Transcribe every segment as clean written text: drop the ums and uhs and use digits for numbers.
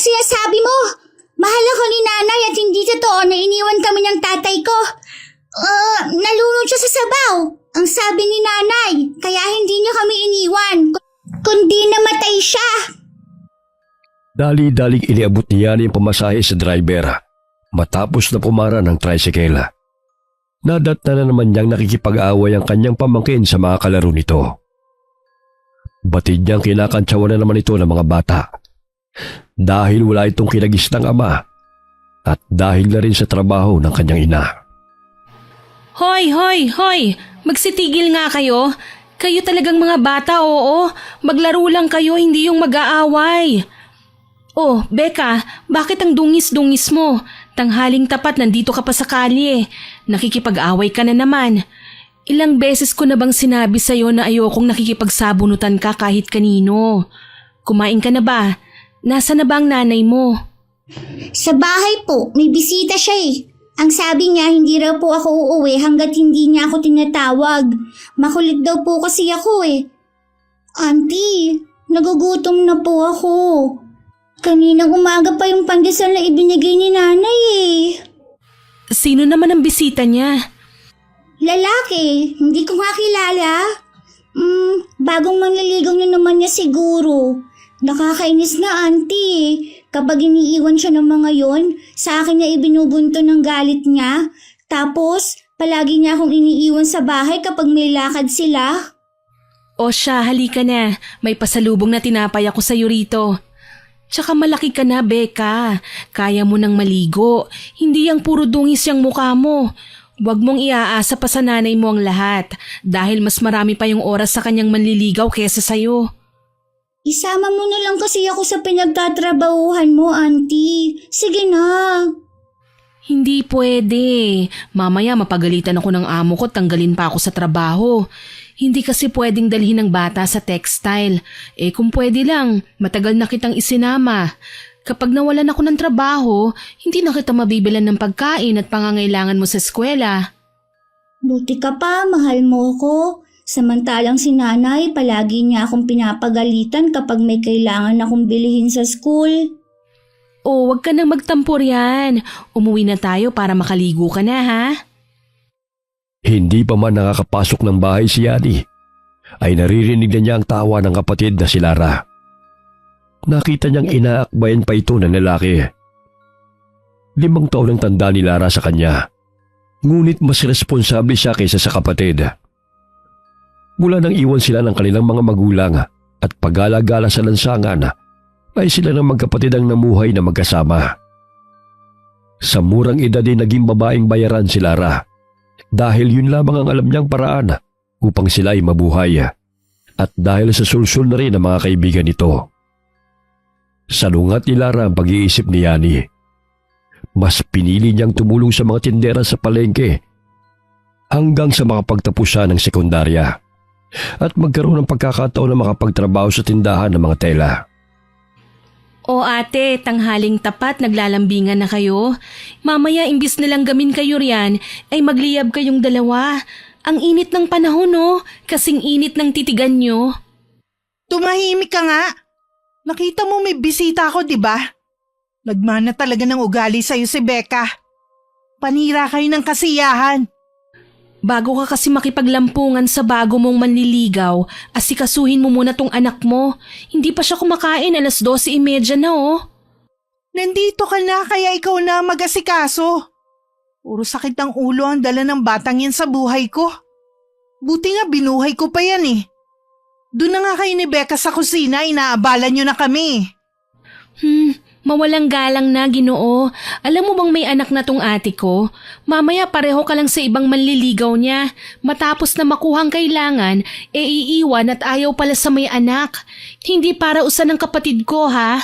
sinasabi mo? Mahal ako ni nanay at hindi totoo na iniwan kami ng tatay ko. Nalunod siya sa sabaw. Ang sabi ni nanay, kaya hindi niya kami iniwan, kundi namatay siya. Dali-daling iniabot niya yung pamasahe sa driver matapos na pumara ng tricycle. Nadatna na naman niyang nakikipag-away ang kanyang pamangkin sa mga kalaro nito. Batid niyang kinakantsawan na naman ito ng mga bata dahil wala itong kinagisnang ama at dahil na rin sa trabaho ng kanyang ina. Hoy! Magsitigil nga kayo. Kayo talagang mga bata, oo. Maglaro lang kayo, hindi yung mag-aaway. Oh, Becca, bakit ang dungis-dungis mo? Tanghaling tapat nandito ka pa sa kalye. Nakikipag-away ka na naman. Ilang beses ko na bang sinabi sa'yo na ayokong nakikipagsabunutan ka kahit kanino? Kumain ka na ba? Nasa na ba ang nanay mo? Sa bahay po, may bisita siya eh. Ang sabi niya, hindi raw po ako uuwi hanggat hindi niya ako tinatawag. Makulit daw po kasi ako eh. Auntie, nagugutom na po ako. Kaninang umaga pa yung pandesal na ibinigay ni nanay eh. Sino naman ang bisita niya? Lalaki, hindi ko nga kilala. Bagong manliligaw na naman niya siguro. Nakakainis na auntie. Kapag iniiwan siya ng mga yon, sa akin niya ibinubunto ng galit niya. Tapos, palagi niya akong iniiwan sa bahay kapag may lakad sila. O siya, halika na. May pasalubong na tinapay ako sa'yo rito. Tsaka malaki ka na, Becca. Kaya mo nang maligo. Hindi yang puro dungis yung mukha mo. Huwag mong iaasa pa sa nanay mo ang lahat dahil mas marami pa yung oras sa kanyang manliligaw kesa sa'yo. Isama mo na lang kasi ako sa pinagtatrabahuhan mo, auntie. Sige na. Hindi pwede. Mamaya mapagalitan ako ng amo ko, tanggalin pa ako sa trabaho. Hindi kasi pwedeng dalhin ng bata sa textile. Kung pwede lang, matagal na kitang isinama. Kapag nawalan ako ng trabaho, hindi na kita mabibilan ng pagkain at pangangailangan mo sa eskwela. Buti ka pa, mahal mo ko. Samantalang si nanay, palagi niya akong pinapagalitan kapag may kailangan akong bilihin sa school. Oh, wag ka nang magtampor yan. Umuwi na tayo para makaligo ka na, ha? Hindi pa man nakakapasok ng bahay si Yani, ay naririnig na niya ang tawa ng kapatid na si Lara. Nakita niyang inaakbayan pa ito ng lalaki. 5 taon ang tanda ni Lara sa kanya, ngunit mas responsable siya kaysa sa kapatid. Mula nang iwan sila ng kanilang mga magulang at pag-alagala sa lansangan, ay sila ng magkapatid ang namuhay na magkasama. Sa murang edad ay naging babaeng bayaran si Lara dahil yun lamang ang alam niyang paraan upang sila ay mabuhay at dahil sa sulsul na rin ang mga kaibigan nito. Salungat ni Lara ang pag-iisip ni Yani. Mas pinili niyang tumulong sa mga tindera sa palengke hanggang sa makapagtapos siya ng sekundarya at magkaroon ng pagkakataon na makapagtrabaho sa tindahan ng mga tela. O ate, tanghaling tapat, naglalambingan na kayo. Mamaya imbis nilang gamin kayo riyan, ay magliyab kayong dalawa. Ang init ng panahon, no? Kasing init ng titigan nyo. Tumahimik ka nga. Nakita mo may bisita ako, di ba? Nagmana talaga ng ugali sa'yo si Becca. Panira kayo ng kasiyahan. Bago ka kasi makipaglampungan sa bago mong manliligaw, asikasuhin mo muna tong anak mo. Hindi pa siya kumakain, 12:30 na oh. Nandito ka na kaya ikaw na mag-asikaso. Puro sakit ng ulo ang dala ng batang yan sa buhay ko. Buti nga binuhay ko pa yan eh. Doon na nga kayo ni Becca sa kusina, inaabala nyo na kami. Mawalang galang na, Ginoo. Alam mo bang may anak na tong ate ko? Mamaya pareho ka lang sa ibang manliligaw niya. Matapos na makuhang kailangan, iiwan at ayaw pala sa may anak. Hindi para usan ng kapatid ko, ha?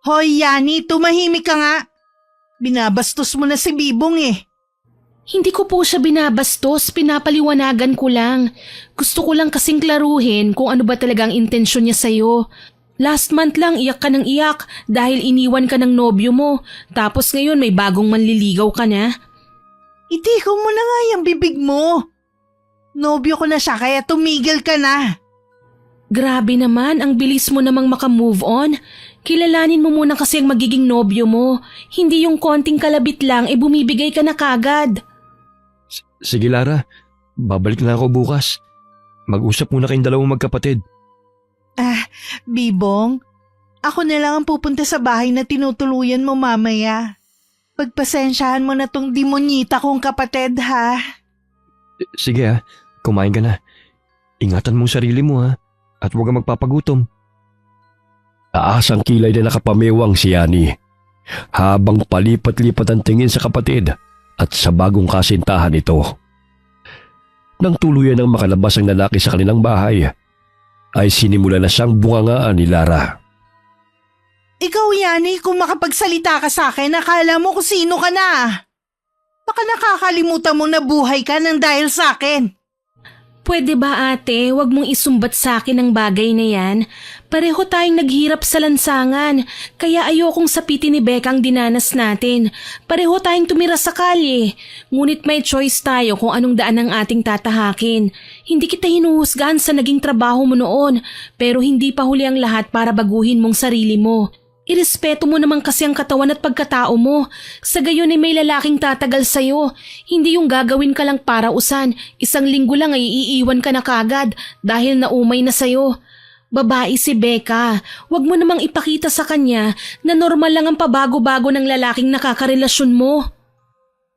Hoy, Yani, tumahimik ka nga. Binabastos mo na si Bibong eh. Hindi ko po siya binabastos, pinapaliwanagan ko lang. Gusto ko lang kasing klaruhin kung ano ba talagang intensyon niya sa'yo. Last month lang iyak ka ng iyak dahil iniwan ka ng nobyo mo. Tapos ngayon may bagong manliligaw ka na. Itikong mo na nga yung bibig mo. Nobyo ko na siya kaya tumigil ka na. Grabe naman, ang bilis mo namang makamove on. Kilalanin mo muna kasi ang magiging nobyo mo. Hindi yung konting kalabit lang bumibigay ka na kagad. Sige Lara, babalik na ako bukas. Mag-usap muna kayong dalawang magkapatid. Bibong, ako na lang ang pupunta sa bahay na tinutuluyan mo mamaya. Pagpasensyahan mo na tong demonyita kong kapatid, ha? Sige kumain ka na. Ingatan mong sarili mo at huwag kang magpapagutom. Taas ang kilay na nakapamewang si Yani habang palipat-lipat ang tingin sa kapatid at sa bagong kasintahan nito. Nang tuluyan ng makalabas ang lalaki sa kanilang bahay, ay sinimula na siyang bungangaan ni Lara. Ikaw, Yani, kung makapagsalita ka sa akin, akala mo kung sino ka na. Baka nakakalimutan mo na buhay ka nang dahil sa akin. Pwede ba ate, wag mong isumbat sa akin ang bagay na yan? Pareho tayong naghirap sa lansangan, kaya ayokong sapitin ni Becca ang dinanas natin. Pareho tayong tumira sa kalye, ngunit may choice tayo kung anong daan ang ating tatahakin. Hindi kita hinuhusgahan sa naging trabaho mo noon, pero hindi pa huli ang lahat para baguhin mong sarili mo. Irespeto mo naman kasi ang katawan at pagkatao mo. Sa gayon ay may lalaking tatagal sa'yo. Hindi yung gagawin ka lang para usan. 1 linggo lang ay iiwan ka na kagad dahil naumay na sa'yo. Babae si Becca. Huwag mo namang ipakita sa kanya na normal lang ang pabago-bago ng lalaking nakakarelasyon mo.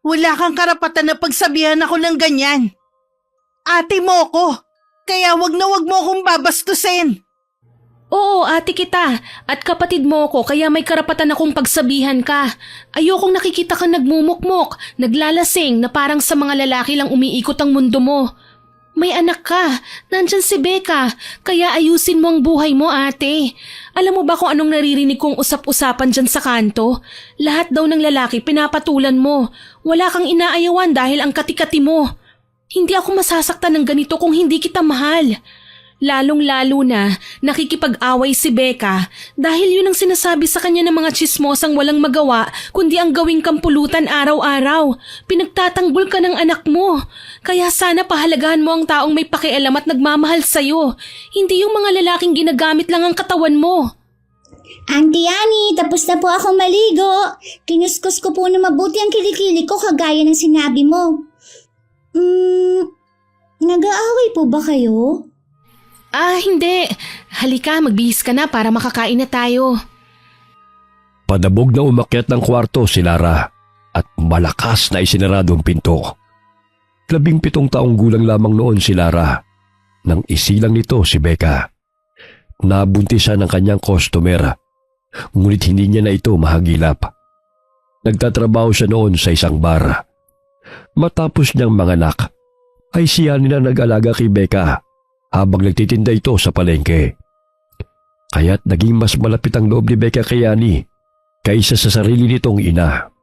Wala kang karapatan na pagsabihan ako ng ganyan. Ate mo ko, kaya wag mo akong babastusin. Oo, ate kita. At kapatid mo ko kaya may karapatan akong pagsabihan ka. Ayokong nakikita kang nagmumukmok, naglalasing na parang sa mga lalaki lang umiikot ang mundo mo. May anak ka. Nandyan si Becca. Kaya ayusin mo ang buhay mo, ate. Alam mo ba kung anong naririnig kong usap-usapan dyan sa kanto? Lahat daw ng lalaki pinapatulan mo. Wala kang inaayawan dahil ang katikati mo. Hindi ako masasaktan ng ganito kung hindi kita mahal. Lalong-lalo na nakikipag-away si Becca dahil yun ang sinasabi sa kanya ng mga tsismosang walang magawa kundi ang gawing kampulutan araw-araw. Pinagtatanggol ka ng anak mo. Kaya sana pahalagahan mo ang taong may pakialam at nagmamahal sa'yo. Hindi yung mga lalaking ginagamit lang ang katawan mo. Auntie Annie, tapos na po ako maligo. Kinuskus ko po na mabuti ang kilikili ko kagaya ng sinabi mo. Nag-aaway po ba kayo? Hindi. Halika, magbihis ka na para makakain na tayo. Padabog na umakyat ng kwarto si Lara at malakas na isinarado ang pinto. 17 taong gulang lamang noon si Lara nang isilang nito si Becca. Nabuntis siya ng kanyang customer, ngunit hindi niya na ito mahagilap. Nagtatrabaho siya noon sa isang bar. Matapos niyang manganak, ay siya nila nag-alaga kay Becca habang nagtitinda ito sa palengke. Kaya't naging mas malapit ang loob ni Becca kay Yani kaysa sa sarili nitong ina.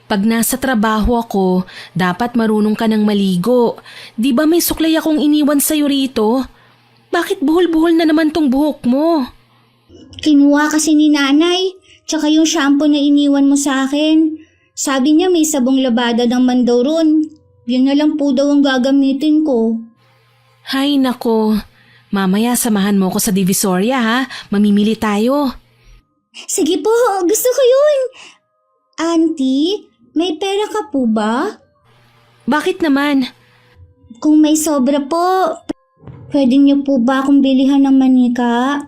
Pag nasa trabaho ako, dapat marunong ka ng maligo. Di ba may suklay akong iniwan sa'yo rito? Bakit buhol-buhol na naman tong buhok mo? Kinuha kasi ni nanay, tsaka yung shampoo na iniwan mo sa akin. Sabi niya may sabong labada naman daw ron. Yun na lang po daw ang gagamitin ko. Hay nako, mamaya samahan mo ko sa Divisoria ha, mamimili tayo. Sige po, gusto ko yun. Auntie, may pera ka po ba? Bakit naman? Kung may sobra po, pwede niyo po ba akong bilihan ng manika?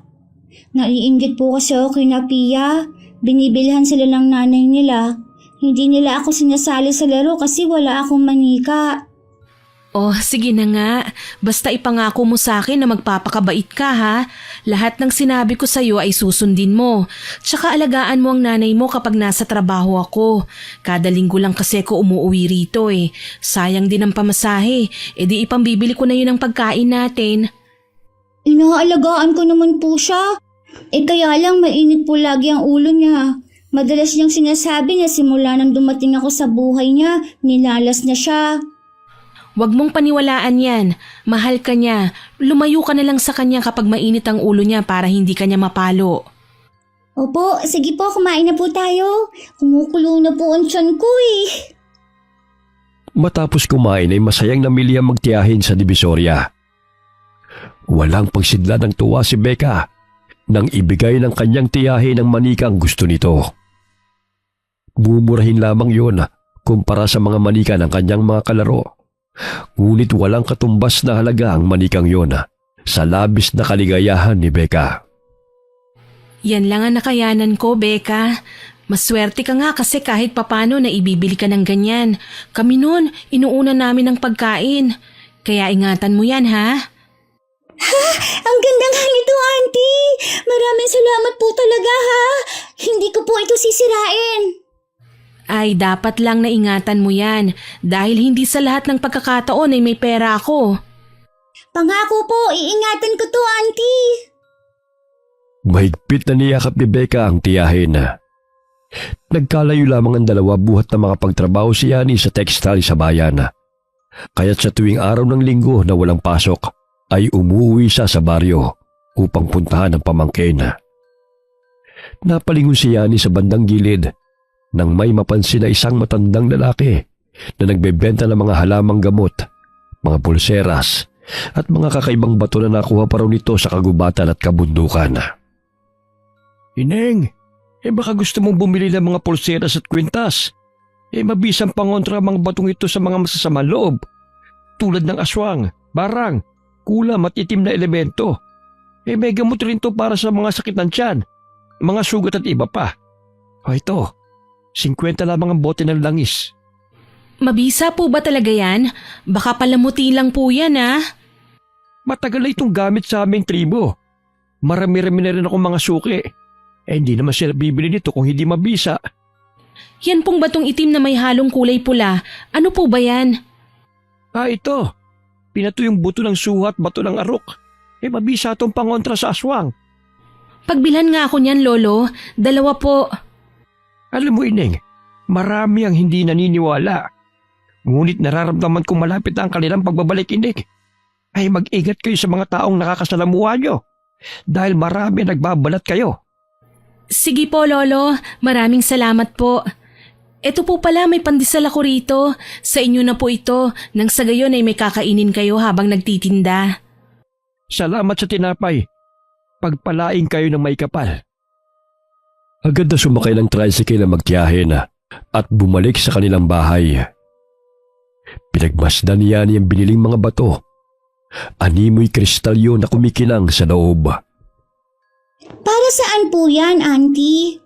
Naiinggit po kasi ako kay Napia. Binibilhan sila ng nanay nila. Hindi nila ako sinasali sa laro kasi wala akong manika. Oh, sige na nga. Basta ipangako mo sa akin na magpapakabait ka ha. Lahat ng sinabi ko sa'yo ay susundin mo. Tsaka alagaan mo ang nanay mo kapag nasa trabaho ako. Kada linggo lang kasi ako umuwi rito eh. Sayang din ang pamasahe. E di ipambibili ko na yun ang pagkain natin. Inaalagaan ko naman po siya. Kaya lang mainit po lagi ang ulo niya. Madalas niyang sinasabi na simula nang dumating ako sa buhay niya, nilalas na siya. Huwag mong paniwalaan yan. Mahal ka niya. Lumayo ka na lang sa kanya kapag mainit ang ulo niya para hindi ka niya mapalo. Opo, sige po, kumain na po tayo. Kumukulo na po ang tiyan ko eh. Matapos kumain ay masayang namili ang magtiyahin sa Divisoria. Walang pagsidla ng tuwa si Becca nang ibigay ng kanyang tiyahin ng manika ang gusto nito. Mumurahin lamang yon kumpara sa mga manika ng kanyang mga kalaro. Ngunit walang katumbas na halaga ang manikang yon sa labis na kaligayahan ni Becca. Yan lang ang nakayanan ko, Becca. Maswerte ka nga kasi kahit papano na ibibili ka ng ganyan. Kami noon, inuuna namin ang pagkain. Kaya ingatan mo yan, ha? Ang ganda nga nito, Auntie! Maraming salamat po talaga, ha? Hindi ko po ito sisirain. Ay, dapat lang na ingatan mo yan dahil hindi sa lahat ng pagkakataon ay may pera ako. Pangako po, iingatan ko to, Auntie. Mahigpit na niyakap ni Becca ang tiyahin. Nagkalayo lamang ang dalawa buhat na makapagtrabaho si Yani sa textile sa bayan. Kaya't sa tuwing araw ng linggo na walang pasok ay umuwi siya sa baryo upang puntahan ang pamangkin. Napalingon si Yani sa bandang gilid nang may mapansin na isang matandang lalaki na nagbebenta ng mga halamang gamot, mga pulseras at mga kakaibang bato na nakuha pa raw nito sa kagubatan at kabundukan. Ineng, baka gusto mong bumili ng mga pulseras at kwintas. Mabisang pangontra ang mga batong ito sa mga masasamang loob. Tulad ng aswang, barang, kulam at itim na elemento. May gamot rin to para sa mga sakit ng tiyan, mga sugat at iba pa. Ito, 50 lamang ang bote ng langis. Mabisa po ba talaga yan? Baka palamuti lang po yan, ha? Matagal na itong gamit sa aming tribo. Marami-rami na rin akong mga suki. Hindi naman sila bibili nito kung hindi mabisa. Yan pong batong itim na may halong kulay pula. Ano po ba yan? Ito. Pinato yung buto ng suha at bato ng arok. Mabisa itong pangontra sa aswang. Pagbilhan nga ako niyan, Lolo. 2 po. Alam mo, Ineng, marami ang hindi naniniwala. Ngunit nararamdaman kong malapit na ang kanilang pagbabalik, Ineng. Ay mag-ingat kayo sa mga taong nakakasalamuha nyo. Dahil marami nagbabalat kayo. Sige po, Lolo. Maraming salamat po. Ito po pala, may pandesal ako rito. Sa inyo na po ito. Nang sa gayon ay may kakainin kayo habang nagtitinda. Salamat sa tinapay. Pagpalaing kayo ng may kapal. Agad na sumakay ng tricycle na magtiyahin at bumalik sa kanilang bahay. Pinagmasdan niya niyang biniling mga bato. Animoy kristalyo na kumikinang sa loob. Para saan po yan, Auntie?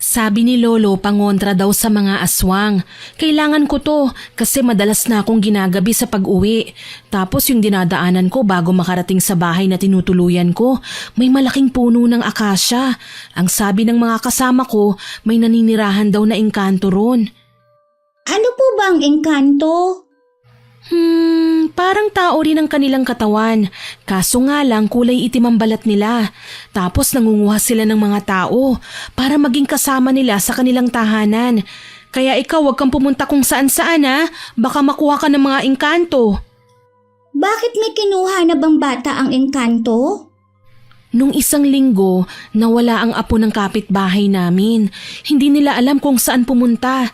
Sabi ni Lolo, pangontra daw sa mga aswang. Kailangan ko to kasi madalas na akong ginagabi sa pag-uwi. Tapos yung dinadaanan ko bago makarating sa bahay na tinutuluyan ko, may malaking puno ng akasya. Ang sabi ng mga kasama ko, may naninirahan daw na engkanto ron. Ano po ba ang engkanto? Parang tao rin ang kanilang katawan. Kaso nga lang kulay itim ang balat nila. Tapos nangunguha sila ng mga tao para maging kasama nila sa kanilang tahanan. Kaya ikaw wag kang pumunta kung saan-saan, ha. Baka makuha ka ng mga engkanto. Bakit may kinuha na bang bata ang engkanto? Nung 1 linggo, nawala ang apo ng kapitbahay namin. Hindi nila alam kung saan pumunta.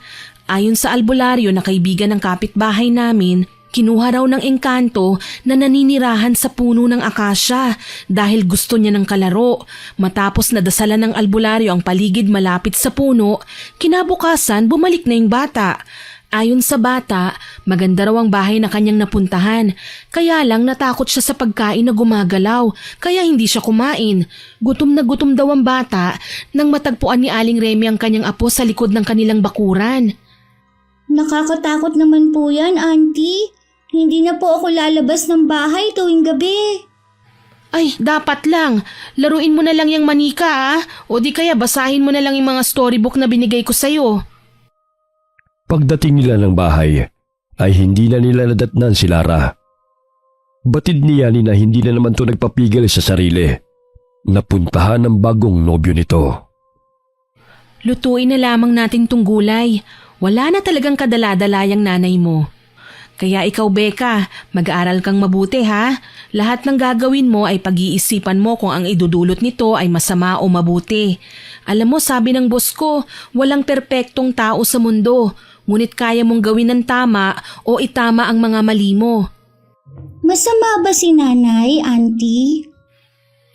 Ayon sa albularyo na kaibigan ng kapitbahay namin, kinuha raw ng engkanto na naninirahan sa puno ng akasya dahil gusto niya ng kalaro. Matapos nadasalan ng albularyo ang paligid malapit sa puno, kinabukasan bumalik na yung bata. Ayon sa bata, maganda raw ang bahay na kanyang napuntahan. Kaya lang natakot siya sa pagkain na gumagalaw, kaya hindi siya kumain. Gutom na gutom daw ang bata nang matagpuan ni Aling Remy ang kanyang apo sa likod ng kanilang bakuran. Nakakatakot naman po yan, Auntie. Hindi na po ako lalabas ng bahay tuwing gabi. Ay, dapat lang. Laruin mo na lang yung manika, ha? O di kaya basahin mo na lang yung mga storybook na binigay ko sa'yo. Pagdating nila ng bahay, ay hindi na nila nadatnan si Lara. Batid ni Yani na hindi na naman to nagpapigil sa sarili. Napuntahan ng bagong nobyo nito. Lutuin na lamang natin tong gulay. Wala na talagang kadala-dalayang nanay mo. Kaya ikaw, Becca, mag-aaral kang mabuti, ha? Lahat ng gagawin mo ay pag-iisipan mo kung ang idudulot nito ay masama o mabuti. Alam mo, sabi ng boss ko, walang perpektong tao sa mundo, ngunit kaya mong gawin ng tama o itama ang mga mali mo. Masama ba si nanay, Auntie?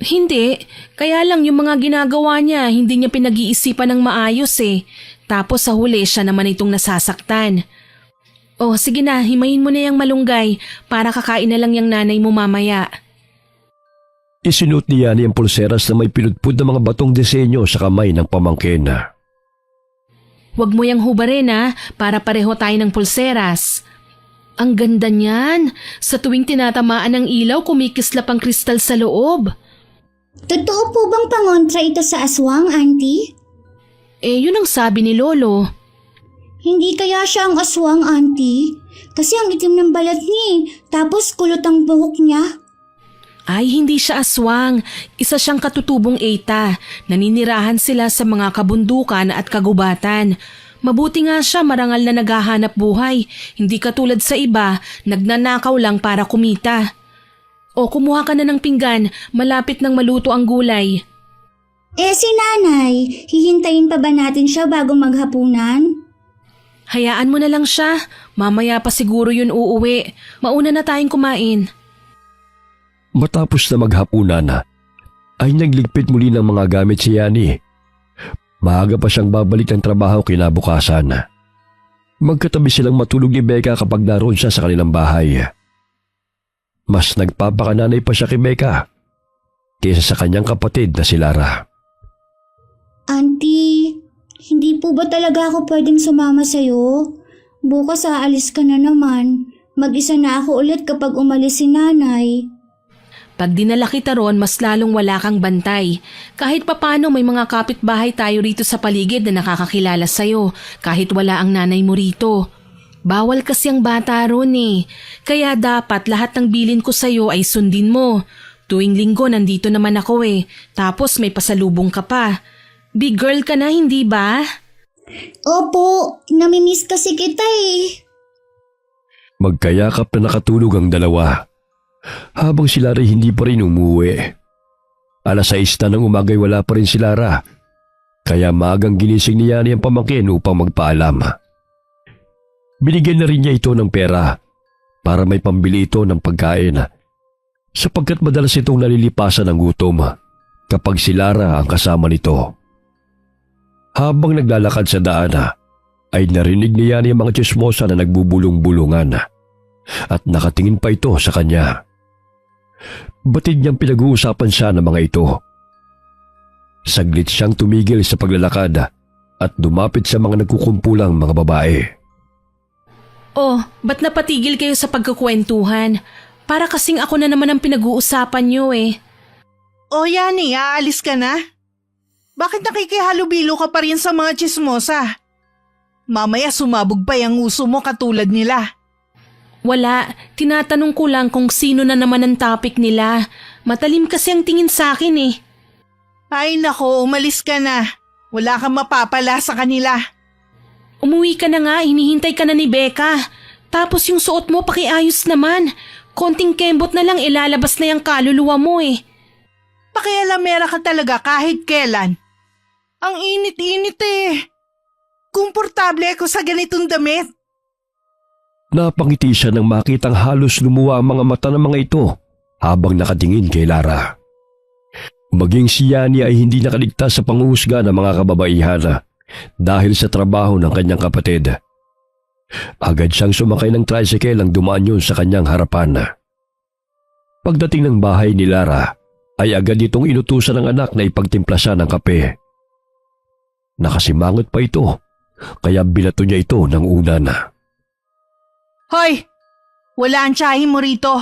Hindi, kaya lang yung mga ginagawa niya, hindi niya pinag-iisipan ng maayos eh. Tapos sa huli siya naman itong nasasaktan. Oh, sige na, himayin mo na yung malunggay para kakain na lang yung nanay mo mamaya. Isinuot ni Yani ang pulseras na may pinudpud na mga batong disenyo sa kamay ng pamangkin. Huwag mo yang hubarin para pareho tayo ng pulseras. Ang ganda niyan. Sa tuwing tinatamaan ng ilaw, kumikislap ang kristal sa loob. Totoo po bang pangontra ito sa aswang, Auntie? Yun ang sabi ni Lolo. Hindi kaya siya ang aswang, Auntie? Kasi ang itim ng balat niya, tapos kulot ang buhok niya. Ay, hindi siya aswang. Isa siyang katutubong Eta. Naninirahan sila sa mga kabundukan at kagubatan. Mabuti nga siya marangal na naghahanap buhay. Hindi katulad sa iba, nagnanakaw lang para kumita. O, kumuha ka na ng pinggan. Malapit nang maluto ang gulay. Si nanay, hihintayin pa ba natin siya bago maghapunan? Hayaan mo na lang siya. Mamaya pa siguro yun uuwi. Mauna na tayong kumain. Matapos na maghapunan, ay nagligpit muli ng mga gamit si Yani. Maaga pa siyang babalik ng trabaho kinabukasan. Magkatabi silang matulog ni Becca kapag naroon siya sa kanilang bahay. Mas nagpapakananay pa siya kay Becca kaysa sa kanyang kapatid na si Lara. Auntie, hindi po ba talaga ako pwedeng sumama sa'yo? Bukas aalis ka na naman. Mag-isa na ako ulit kapag umalis si nanay. Pag dinala kita ron, mas lalong wala kang bantay. Kahit papano may mga kapitbahay tayo rito sa paligid na nakakakilala sa'yo, kahit wala ang nanay mo rito. Bawal kasi ang bata ron eh. Kaya dapat lahat ng bilin ko sa'yo ay sundin mo. Tuwing linggo nandito naman ako eh. Tapos may pasalubong ka pa. Big girl ka na, hindi ba? Opo, namimiss kasi kita eh. Magkayakap na nakatulog ang dalawa. Habang si Lara hindi pa rin umuwi. 6:00 na ng umagay wala pa rin si Lara. Kaya maagang ginising ni Yani ang pamangkin upang magpaalam. Binigyan na rin niya ito ng pera para may pambili ito ng pagkain. Sapagkat madalas itong nalilipasan ng gutom kapag si Lara ang kasama nito. Habang naglalakad sa daan ay narinig ni Yani ang mga tsismosa na nagbubulong-bulungan at nakatingin pa ito sa kanya. Batid niyang pinag-uusapan siya ng mga ito. Saglit siyang tumigil sa paglalakad at dumapit sa mga nagkukumpulang mga babae. Oh, ba't napatigil kayo sa pagkukwentuhan? Para kasing ako na naman ang pinag-uusapan niyo eh. O Yani, aalis ka na? Bakit nakikihalubilo ka pa rin sa mga tsismosa? Mamaya sumabog pa yung uso mo katulad nila. Wala, tinatanong ko lang kung sino na naman ang topic nila. Matalim kasi ang tingin sa akin eh. Ay nako, umalis ka na. Wala kang mapapala sa kanila. Umuwi ka na nga, hinihintay ka na ni Becca. Tapos yung suot mo pakiayos naman. Konting kembot na lang ilalabas na yung kaluluwa mo eh. Pakialamera ka talaga kahit kailan. Ang init-init eh. Komportable ako sa ganitong damit. Napangiti siya nang makitang halos lumuwa ang mga mata ng mga ito habang nakatingin kay Lara. Maging si Yani ay hindi nakaligtas sa panghuhusga ng mga kababaihan dahil sa trabaho ng kanyang kapatid. Agad siyang sumakay ng tricycle ang dumaan yun sa kanyang harapan. Pagdating ng bahay ni Lara ay agad itong inutusan ng anak na ipagtimpla siya ng kape. Nakasimangot pa ito kaya binato niya ito ng unan. Hoy! Wala ang tiyahin mo rito.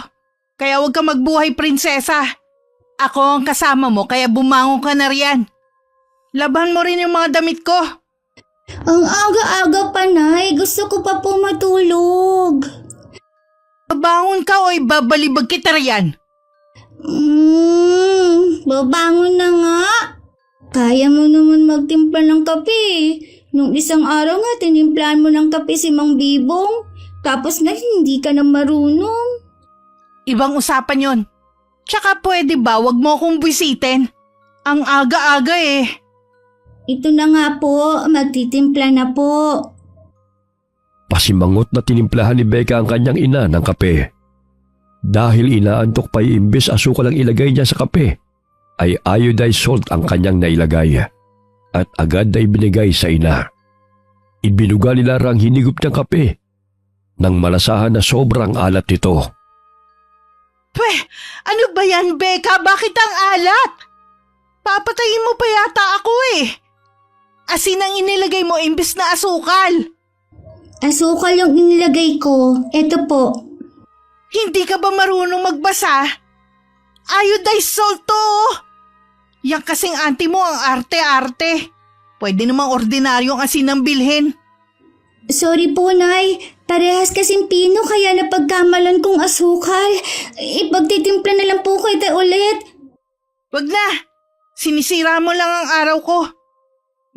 Kaya huwag ka magbuhay prinsesa. Ako ang kasama mo kaya bumangon ka na riyan. Laban mo rin yung mga damit ko. Ang aga-aga pa, Nay. Gusto ko pa po matulog. Babangon ka o ibabalibag kita riyan. Babangon na nga. Kaya mo naman magtimpla ng kape. Nung isang araw nga, tinimplahan mo ng kape si Mang Bibong. Tapos na hindi ka na marunong. Ibang usapan yon. Tsaka pwede ba wag mo akong bisitin? Ang aga-aga eh. Ito na nga po, magtitimpla na po. Pasimangot na tinimplahan ni Becca ang kanyang ina ng kape. Dahil inaantok pa imbes asukal ang ilagay niya sa kape, ay iodized salt ang kanyang nailagay at agad na ibinigay sa ina. Ibinuga ni Lara ang hinigop ng kape nang malasahan na sobrang alat nito. Pweh, ano ba yan, Becca? Bakit ang alat? Papatayin mo pa yata ako eh. Asin ang inilagay mo imbis na asukal. Asukal yung inilagay ko. Eto po. Hindi ka ba marunong magbasa? Iodized salt to. Yang kasing auntie mo ang arte-arte. Pwede namang ordinaryong asin ang bilhin. Sorry po, Nay. Parehas kasing pino kaya napagkamalan kong asukal. Ipagtitimpla na lang po kita ulit. Wag na. Sinisira mo lang ang araw ko.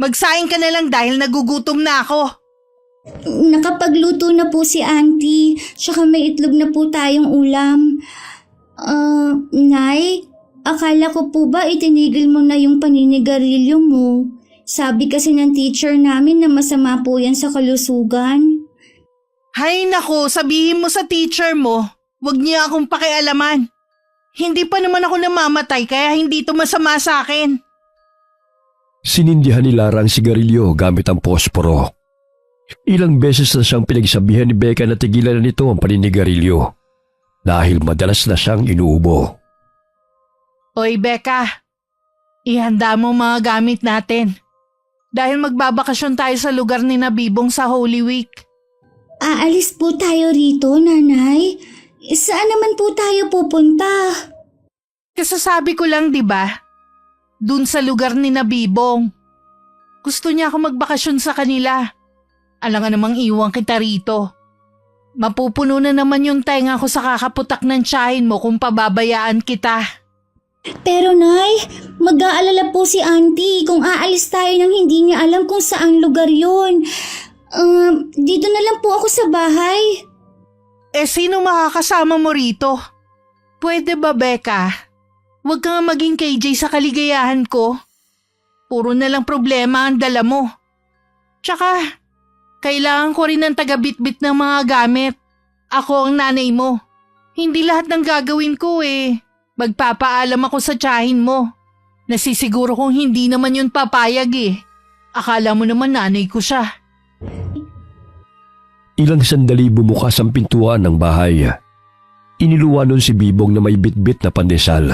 Magsaing ka na lang dahil nagugutom na ako. Nakapagluto na po si Auntie. Tsaka may itlog na po tayong ulam. Nay, akala ko po ba itinigil mo na yung paninigarilyo mo? Sabi kasi ng teacher namin na masama po yan sa kalusugan. Hay nako, sabihin mo sa teacher mo, wag niya akong pakialaman. Hindi pa naman ako namamatay kaya hindi ito masama sa akin. Sinindihan ni Lara ang sigarilyo gamit ang posporo. Ilang beses na siyang pinagsabihan ni Becca na tigilan na nito ang paninigarilyo dahil madalas na siyang inuubo. Oy Becca, ihanda mo mga gamit natin. Dahil magbabakasyon tayo sa lugar ni Nabibong sa Holy Week. Aalis po tayo rito, Nanay. Saan naman po tayo pupunta? Kasasabi ko lang, di ba? Dun sa lugar ni Nabibong. Gusto niya ako magbakasyon sa kanila. Alam nga namang iwan kita rito. Mapupuno na naman yung tenga ko sa kakaputak ng tiyahin mo kung pababayaan kita. Pero Nay, mag-aalala po si Auntie kung aalis tayo nang hindi niya alam kung saang lugar yun. Dito na lang po ako sa bahay. Eh sino makakasama mo rito? Pwede ba, Becca? Huwag ka nga maging KJ sa kaligayahan ko. Puro na lang problema ang dala mo. Tsaka, kailangan ko rin ng taga-bitbit ng mga gamit. Ako ang nanay mo. Hindi lahat ng gagawin ko eh. Magpapaalam ako sa tiyahin mo. Nasisiguro kong hindi naman yun papayag eh. Akala mo naman nanay ko siya. Ilang sandali bumukas ang pintuan ng bahay. Iniluwa nun si Bibong na may bitbit na pandesal.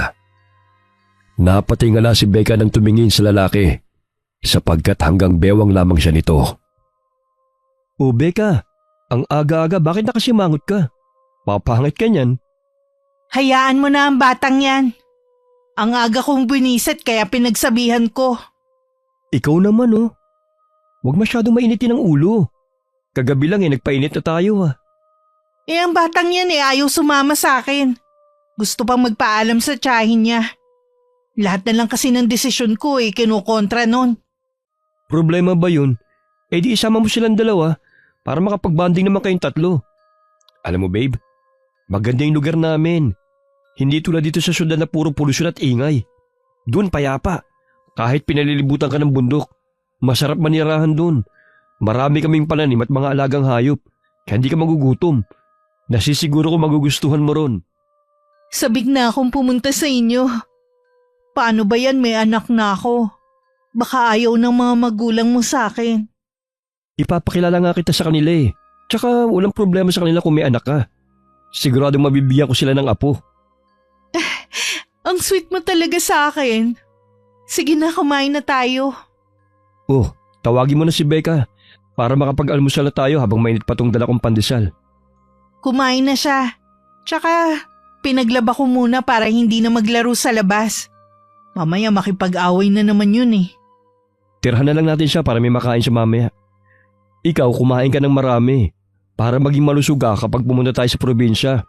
Napatingala si Becca nang tumingin sa lalaki sapagkat hanggang bewang lamang siya nito. O Becca, ang aga-aga bakit nakasimangot ka? Papangit ka niyan. Hayaan mo na ang batang yan. Ang aga kong buniset kaya pinagsabihan ko. Ikaw naman oh. Huwag masyadong mainitin ang ulo. Kagabi lang nagpainit na tayo ah. Eh ang batang yan ayaw sumama sa akin. Gusto pang magpaalam sa tiyahin niya. Lahat na lang kasi ng desisyon ko kinukontra nun. Problema ba yun? Eh di isama mo silang dalawa para makapag-bonding naman kayong tatlo. Alam mo babe, maganda yung lugar namin. Hindi tulad dito sa syudad na puro polusyon at ingay. Doon payapa. Kahit pinalilibutan ka ng bundok, masarap manirahan doon. Marami kaming pananim at mga alagang hayop. Kaya hindi ka magugutom. Nasisiguro ko magugustuhan mo ron. Sabik na akong pumunta sa inyo. Paano ba yan, may anak na ako? Baka ayaw ng mga magulang mo sa akin. Ipapakilala nga kita sa kanila eh. Tsaka walang problema sa kanila kung may anak ka. Siguradong mabibigyan ko sila ng apo. Ang sweet mo talaga sa akin. Sige na, kumain na tayo. Oh, tawagin mo na si Becca para makapag-almusal na tayo habang mainit pa tong dala kong pandesal. Kumain na siya. Tsaka, pinaglaba ko muna para hindi na maglaro sa labas. Mamaya makipag-away na naman yun eh. Tirhan na lang natin siya para may makain siya mamaya. Ikaw kumain ka ng marami para maging malusog ka kapag pumunta tayo sa probinsya.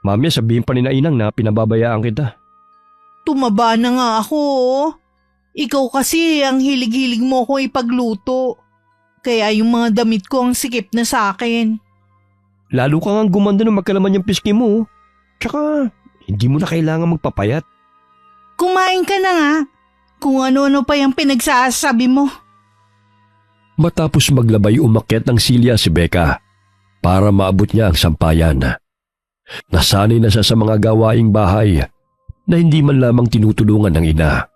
Mamaya sabihin pa ni Inang na pinababayaan kita. Tumaba na nga ako oh. Ikaw kasi ang hilig-hilig mo ko ipagluto. Kaya yung mga damit ko ang sikip na sa akin. Lalo ka nga gumanda nung magkalaman yung pisngi mo. Tsaka hindi mo na kailangan magpapayat. Kumain ka na nga. Kung ano-ano pa yung pinagsasabi mo. Matapos maglabay umakyat ng silya si Becca para maabot niya ang sampayan. Nasanay na siya sa mga gawaing bahay na hindi man lamang tinutulungan ng ina.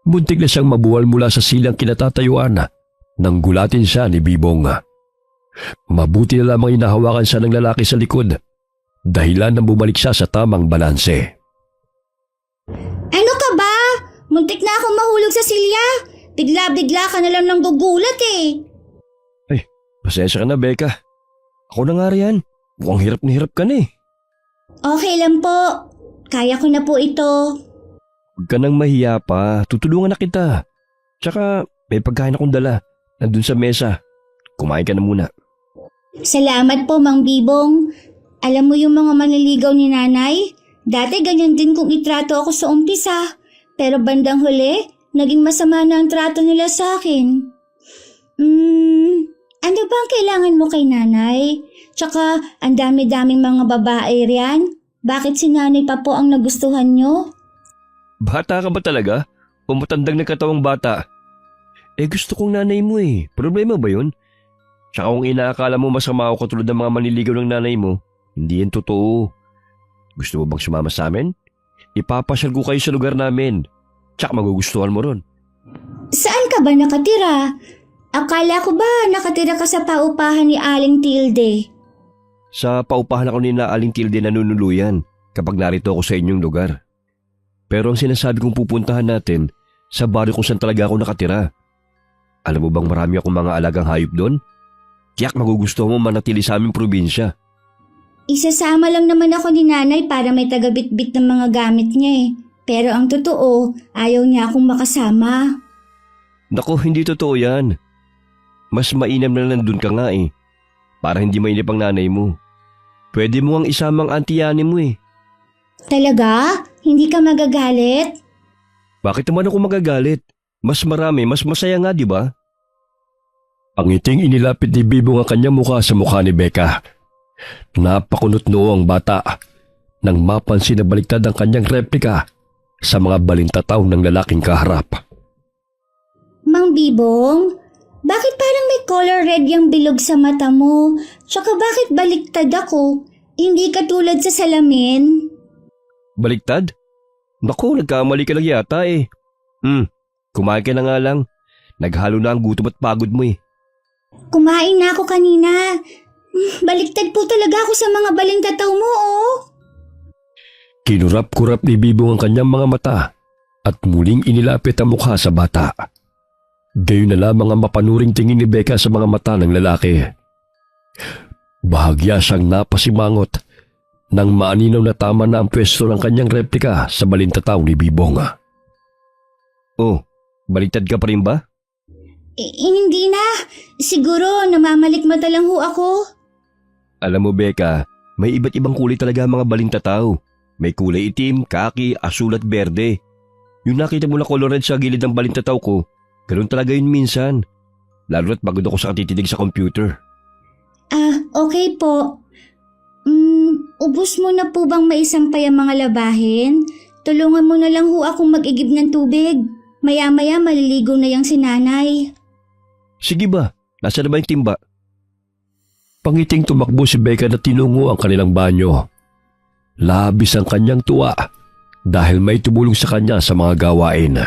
Muntik na siyang mabuwal mula sa silang kinatatayuan nang gulatin siya ni Bibong. Mabuti na lamang inahawakan siya ng lalaki sa likod, dahilan nang bumalik siya sa tamang balanse. Ano ka ba? Muntik na akong mahulog sa silya. Bigla-bigla ka na lang nang gugulat eh. Pasensya ka na, Becca. Ako na nga riyan. Mukhang hirap na hirap ka na eh. Okay lang po. Kaya ko na po ito. Huwag ka nang mahiya pa. Tutulungan na kita. Tsaka may pagkain akong dala. Nandun sa mesa. Kumain ka na muna. Salamat po, Mang Bibong. Alam mo yung mga manliligaw ni nanay? Dati ganyan din kung itrato ako sa umpisa. Pero bandang huli, naging masama na ang trato nila sa akin. Ano ba ang kailangan mo kay nanay? Tsaka, ang dami-daming mga babae riyan. Bakit si nanay pa po ang nagustuhan nyo? Bata ka ba talaga? O matandang nagkatawang bata? Gusto kong nanay mo eh. Problema ba yun? Tsaka kung inaakala mo masama ako katulad ng mga manliligaw ng nanay mo, hindi yan totoo. Gusto mo bang sumama sa amin? Ipapasyal ko kayo sa lugar namin. Tsaka magugustuhan mo ron. Saan ka ba nakatira? Akala ko ba nakatira ka sa paupahan ni Aling Tilde? Sa paupahan ako ni na Aling Tilde nanunuluyan kapag narito ako sa inyong lugar. Pero ang sinasabi kong pupuntahan natin, sa baryo kung saan talaga ako nakatira. Alam mo bang marami akong mga alagang hayop doon? Tiyak magugustuhan mo manatili sa aming probinsya. Isasama lang naman ako ni nanay para may tagabitbit ng mga gamit niya eh. Pero ang totoo, ayaw niya akong makasama. Naku, hindi totoo yan. Mas mainam na nandun ka nga eh. Para hindi mainip ang nanay mo. Pwede mo ang isamang antiyani mo eh. Talaga? Hindi ka magagalit? Bakit naman ako magagalit? Mas marami, mas masaya nga, di ba? Pangiting inilapit ni Bibong ang kanyang mukha sa mukha ni Becca. Napakunot noo ang bata nang mapansin na baliktad ang kanyang replika sa mga balintataw ng lalaking kaharap. Mang Bibong, bakit parang may color red yung bilog sa mata mo? Tsaka bakit baliktad ako? Hindi ka tulad sa salamin? Baliktad? Naku, nagkamali ka lang yata eh. Kumain ka na nga lang. Naghalo na ang gutom at pagod mo eh. Kumain na ako kanina. Baliktad po talaga ako sa mga balintataw mo, oh. Kinurap-kurap ni Bibong ang kanyang mga mata at muling inilapit ang mukha sa bata. Gayon na lamang ang mapanuring tingin ni Becca sa mga mata ng lalaki. Bahagya siyang napasimangot nang maaninaw na tama na ang pwesto ng kanyang replika sa balintataw ni Bibong. Oh, baliktad ka pa rin ba? Hindi na. Siguro namamalikmata lang ho ako. Alam mo Becca, may iba't ibang kulay talaga ang mga balintataw. May kulay itim, kaki, asul at berde. Yung nakita mo na color red sa gilid ng balintataw ko, ganoon talaga yun minsan. Lalo na't pagod ako sa katitidig sa computer. Okay po. Ubus mo na po bang maisampay ang mga labahin? Tulungan mo na lang ho akong mag-igib ng tubig. Maya-maya maliligo na yung si nanay. Sige ba? Nasa na ba yung timba? Pangiting tumakbo si Becca na tinungo ang kanilang banyo. Labis ang kanyang tuwa dahil may tumulong sa kanya sa mga gawain.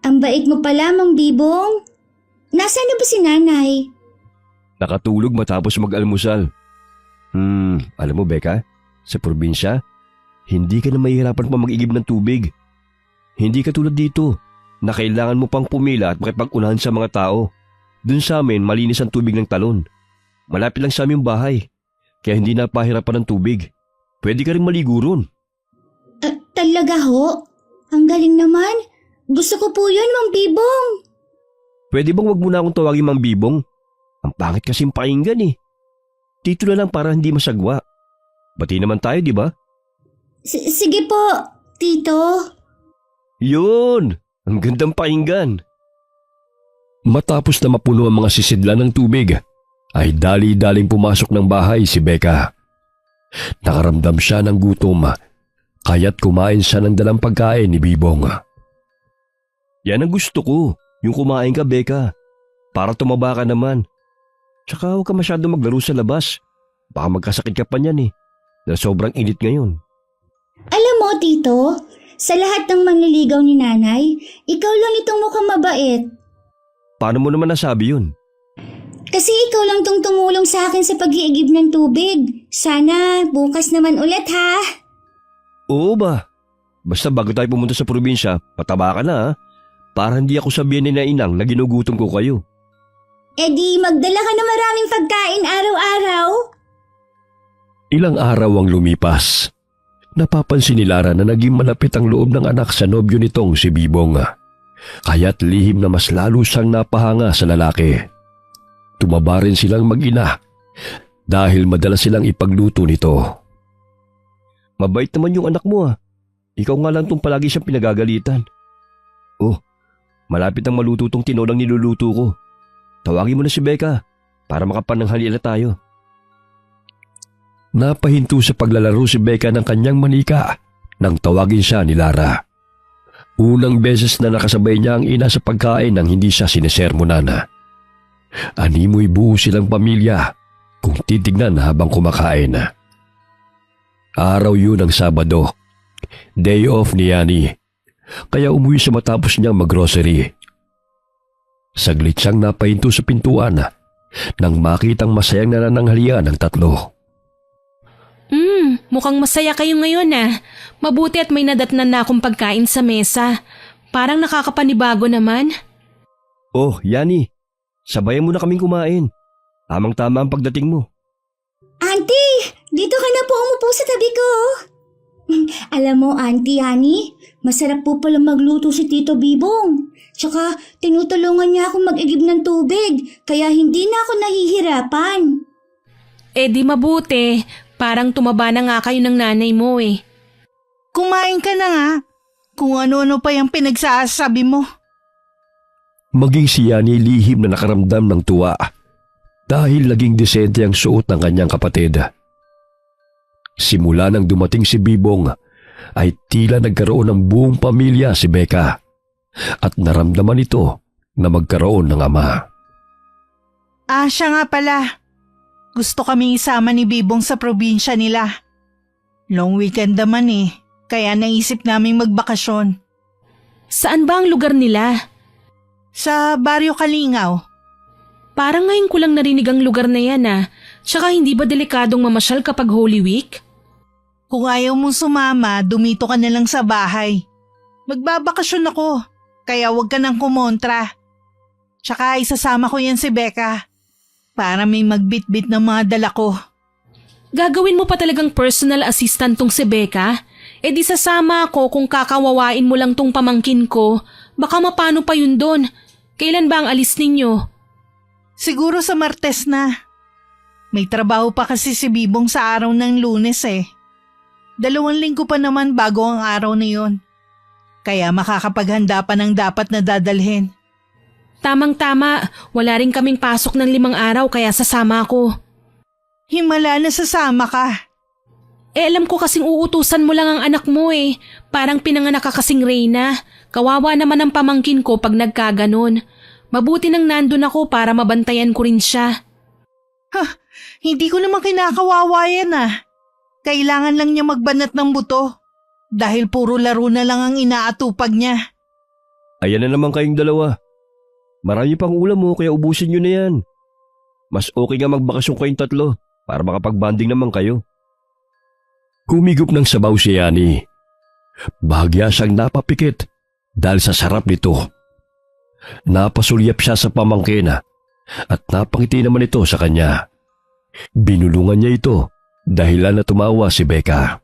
Ang bait mo pala, Mang Bibong. Nasaan na ba si nanay? Nakatulog matapos mag-almusal. Alam mo Becca, sa probinsya, hindi ka na mahihirapan pa mag-igib ng tubig. Hindi ka tulad dito na kailangan mo pang pumila at makipag-unahan sa mga tao. Dun sa amin, malinis ang tubig ng talon. Malapit lang sa aming bahay, kaya hindi na pahirapan ng tubig. Pwede ka rin maligo ron. Talaga ho? Ang galing naman. Gusto ko po yun, Mang Bibong. Pwede bang wag mo na akong tawagin Mang Bibong? Ang pangit kasing pakinggan eh. Tito na lang para hindi masagwa. Bati naman tayo, di ba? Sige po, Tito. Yun! Ang gandang pakinggan. Matapos na mapuno ang mga sisidlan ng tubig, ay dali-daling pumasok ng bahay si Becca. Nakaramdam siya ng gutom, kaya't kumain siya ng dalang pagkain ni Bibong. Yan ang gusto ko, yung kumain ka Becca, para tumaba ka naman. Tsaka huwag ka masyado maglaro sa labas, baka magkasakit ka pa niyan eh, dahil sobrang init ngayon. Alam mo, Tito, sa lahat ng manliligaw ni nanay, ikaw lang itong mukhang mabait. Paano mo naman nasabi yun? Kasi ikaw lang tong tumulong sa akin sa pag-iigib ng tubig. Sana bukas naman ulit ha. Oo ba? Basta bago tayo pumunta sa probinsya, pataba ka na ha? Para hindi ako sabihin ni na inang na ginugutom ko kayo. E di magdala ka na maraming pagkain araw-araw. Ilang araw ang lumipas. Napapansin ni Lara na naging malapit ang loob ng anak sa nobyo nitong si Bibong. Kaya't lihim na mas lalo siyang napahanga sa lalaki. Tumaba rin silang mag-ina dahil madalas silang ipagluto nito. Mabait naman yung anak mo. Ikaw nga lang tong palagi siyang pinagagalitan. Oh, malapit ang maluto tong tinolang niluluto ko. Tawagin mo na si Becca para makapananghali na tayo. Napahinto sa paglalaro si Becca ng kanyang manika nang tawagin siya ni Lara. Unang beses na nakasabay niya ang ina sa pagkain nang hindi siya sinesermonan. Animoy buo silang pamilya kung titignan habang kumakain. Araw yun ng Sabado, day off ni Yani, kaya umuwi siya matapos niyang maggrocery. Saglit siyang napahinto sa pintuan nang makitang masayang nanananghalian ng tatlo. Mukhang masaya kayo ngayon Mabuti at may nadatnan na akong pagkain sa mesa. Parang nakakapanibago naman. Oh, Yani, sabayan mo na kaming kumain. Tamang-tama ang pagdating mo. Auntie, dito ka na po umupo sa tabi ko. Alam mo, Auntie Yani, masarap po pala magluto si Tito Bibong. Tsaka tinutulungan niya akong mag-igib ng tubig, kaya hindi na ako nahihirapan. Eh di mabuti. Parang tumaba na nga kayo ng nanay mo Kumain ka na nga. Kung ano-ano pa yung pinagsasabi mo. Maging si Yani lihim na nakaramdam ng tuwa dahil naging disente ang suot ng kanyang kapatid. Simula nang dumating si Bibong ay tila nagkaroon ng buong pamilya si Becca at naramdaman ito na magkaroon ng ama. Siya nga pala. Gusto kaming isama ni Bibong sa probinsya nila. Long weekend naman kaya naisip naming magbakasyon. Saan ba ang lugar nila? Sa Baryo Kalingaw. Parang ngayon ko lang narinig ang lugar na yan Tsaka hindi ba delikadong mamasyal kapag Holy Week? Kung ayaw mong sumama, dumito ka na lang sa bahay. Magbabakasyon ako, kaya huwag ka nang kumontra. Tsaka isasama ko yan si Becca. Para may magbitbit ng mga dala ko. Gagawin mo pa talagang personal assistant tong si Becca? Eh di sasama ako kung kakawawain mo lang tong pamangkin ko. Baka mapano pa yun doon. Kailan ba ang alis ninyo? Siguro sa Martes na. May trabaho pa kasi si Bibong sa araw ng Lunes 2 linggo pa naman bago ang araw na yun. Kaya makakapaghanda pa ng dapat na dadalhin. Tamang-tama, wala rin kaming pasok ng 5 araw kaya sasama ako. Himala na sasama ka. Alam ko kasing uutusan mo lang ang anak mo Parang pinanganak ka kasing reyna. Kawawa naman ang pamangkin ko pag nagkaganon. Mabuti nang nandun ako para mabantayan ko rin siya. Hindi ko naman kinakawawa yan Kailangan lang niya magbanat ng buto. Dahil puro laro na lang ang inaatupag niya. Ayan na naman kayong dalawa. Marami pang ulam mo kaya ubusin nyo na yan. Mas okay nga magbakasyon kayong tatlo para makapag-banding naman kayo. Kumigop ng sabaw si Yani. Bahagya siyang napapikit dahil sa sarap nito. Napasulyap siya sa pamangkin at napangiti naman ito sa kanya. Binulungan niya ito dahilan na tumawa si Becca.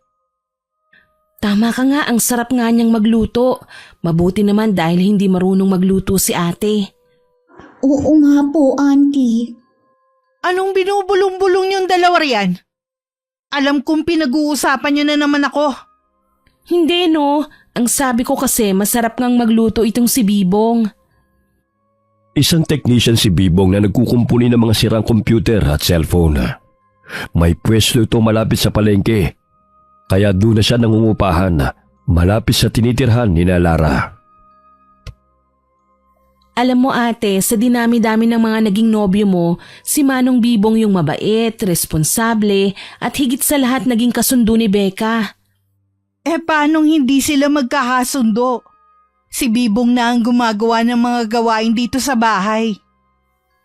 Tama ka nga, ang sarap nga niyang magluto. Mabuti naman dahil hindi marunong magluto si ate. Oo nga po, Auntie. Anong binubulong-bulong yung dalawa riyan? Alam kong pinag-uusapan niyo na naman ako. Hindi ang sabi ko kasi masarap ngang magluto itong si Bibong. Isang technician si Bibong na nagkukumpuni ng mga sirang computer at cellphone. May pwesto ito malapit sa palengke. Kaya doon na siya nangungupahan malapit sa tinitirhan ni Lara. Alam mo ate, sa dinami-dami ng mga naging nobyo mo, si Manong Bibong yung mabait, responsable, at higit sa lahat naging kasundo ni Becca. Paanong hindi sila magkakasundo? Si Bibong na ang gumagawa ng mga gawain dito sa bahay.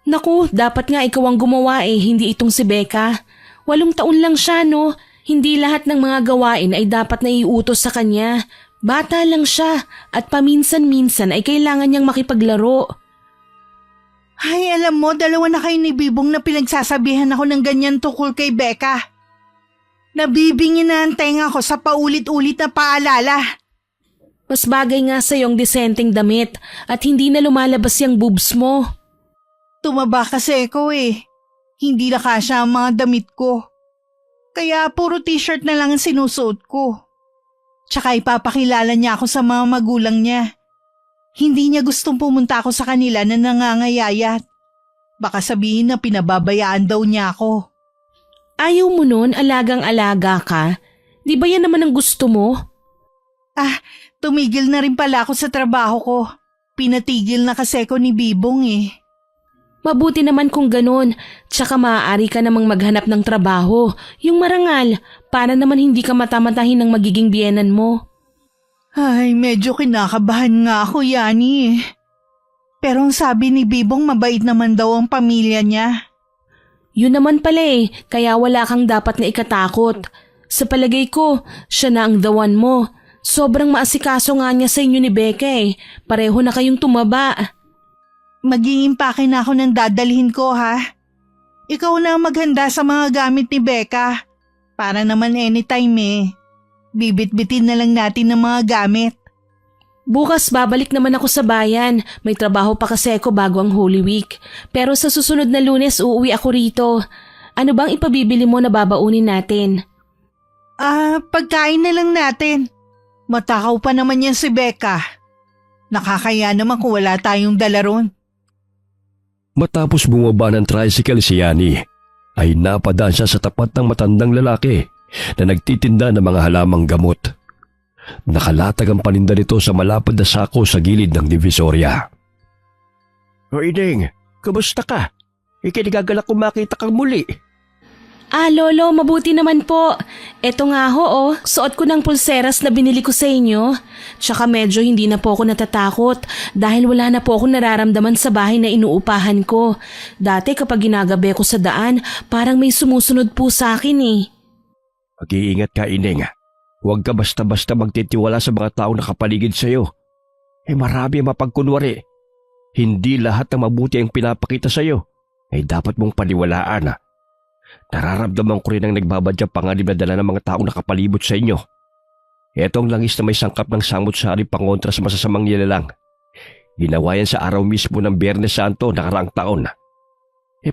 Naku, dapat nga ikaw ang gumawa hindi itong si Becca. 8 taon lang siya, no? Hindi lahat ng mga gawain ay dapat na iutos sa kanya. Bata lang siya at paminsan-minsan ay kailangan niyang makipaglaro. Ay, alam mo, 2 na kayo ni Bibong na pinagsasabihan ako ng ganyan tungkol kay Becca. Nabibingin na ang tenga ko sa paulit-ulit na paalala. Mas bagay nga sa yung disenteng damit at hindi na lumalabas yung boobs mo. Tumaba kasi ako Hindi na kasya ang mga damit ko. Kaya puro t-shirt na lang ang sinusuot ko. Tsaka ipapakilala niya ako sa mga magulang niya. Hindi niya gustong pumunta ako sa kanila na nangangayayat. Baka sabihin na pinababayaan daw niya ako. Ayaw mo nun, alagang-alaga ka? Di ba yan naman ang gusto mo? Tumigil na rin pala ako sa trabaho ko. Pinatigil na kasi ako ni Bibong Mabuti naman kung ganun, tsaka maaari ka namang maghanap ng trabaho, yung marangal, para naman hindi ka matamatahin ng magiging biyenan mo. Ay, medyo kinakabahan nga ako, Yani. Pero ang sabi ni Bibong mabait naman daw ang pamilya niya. Yun naman pala kaya wala kang dapat na ikatakot. Sa palagay ko, siya na ang dawan mo. Sobrang maasikaso nga niya sa inyo ni Becca Pareho na kayong tumaba. Mag-iimpake na ako ng dadalhin ko, ha? Ikaw na ang maghanda sa mga gamit ni Becca. Para naman anytime Bibit-bitin na lang natin ng mga gamit. Bukas babalik naman ako sa bayan. May trabaho pa kasi ako bago ang Holy Week. Pero sa susunod na Lunes uuwi ako rito. Ano bang ipabibili mo na babaunin natin? Pagkain na lang natin. Matakaw pa naman yan si Becca. Nakakaya naman kung wala tayong dala ron. Matapos bumaba ng tricycle si Yani, ay napadaan siya sa tapat ng matandang lalaki na nagtitinda ng mga halamang gamot. Nakalatag ang paninda nito sa malapad na sako sa gilid ng Divisoria. O Ineng, kamusta ka? Ikinigagalak kung makita kang muli. Lolo, mabuti naman po. Eto nga suot ko ng pulseras na binili ko sa inyo. Tsaka medyo hindi na po ako natatakot dahil wala na po akong nararamdaman sa bahay na inuupahan ko. Dati kapag ginagabi ko sa daan, parang may sumusunod po sa akin Mag-iingat ka, Ineng. Huwag ka basta-basta magtitiwala sa mga taong nakapaligid sa'yo. Marami ang mapagkunwari. Hindi lahat ng mabuti ang pinapakita sa'yo ay dapat mong paniwalaan. Nararamdaman ko rin ang nagbabadyang panganib na dala ng mga taong nakapalibot sa inyo. Ito ang langis na may sangkap ng samut-sari pangontra sa masasamang nilalang. Ginawa yan sa araw mismo ng Biyernes Santo nakaraang taon.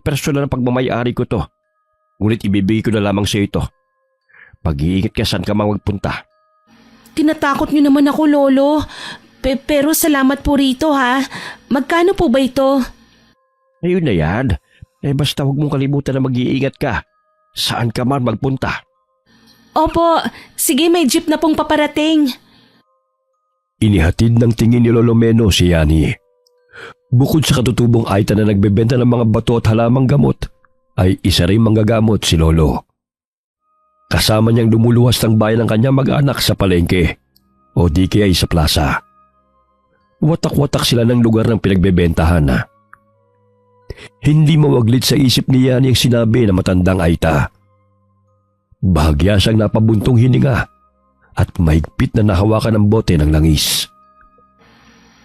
Personal na pagmamayari ko to. Ngunit ibibigay ko na lamang sa ito. Pag-iingat ka saan ka mang magpunta. Tinatakot niyo naman ako, Lolo. Pero salamat po rito, ha. Magkano po ba ito? Ayun na yan. Basta huwag mong kalimutan na mag-iingat ka. Saan ka man magpunta. Opo, sige may jeep na pong paparating. Inihatid ng tingin ni Lolo Meno si Yani. Bukod sa katutubong Aita na nagbebenta ng mga bato at halamang gamot, ay isa rin manggagamot si Lolo. Kasama niyang lumuluwas ng bayan ng kanyang mag-anak sa palengke o di kaya sa plaza. Watak-watak sila ng lugar ng pinagbebentahan. Hindi mawaglit sa isip ni Yani ang sinabi ng matandang Aita. Bahagya siyang napabuntong hininga at mahigpit na nahawakan ng bote ng langis.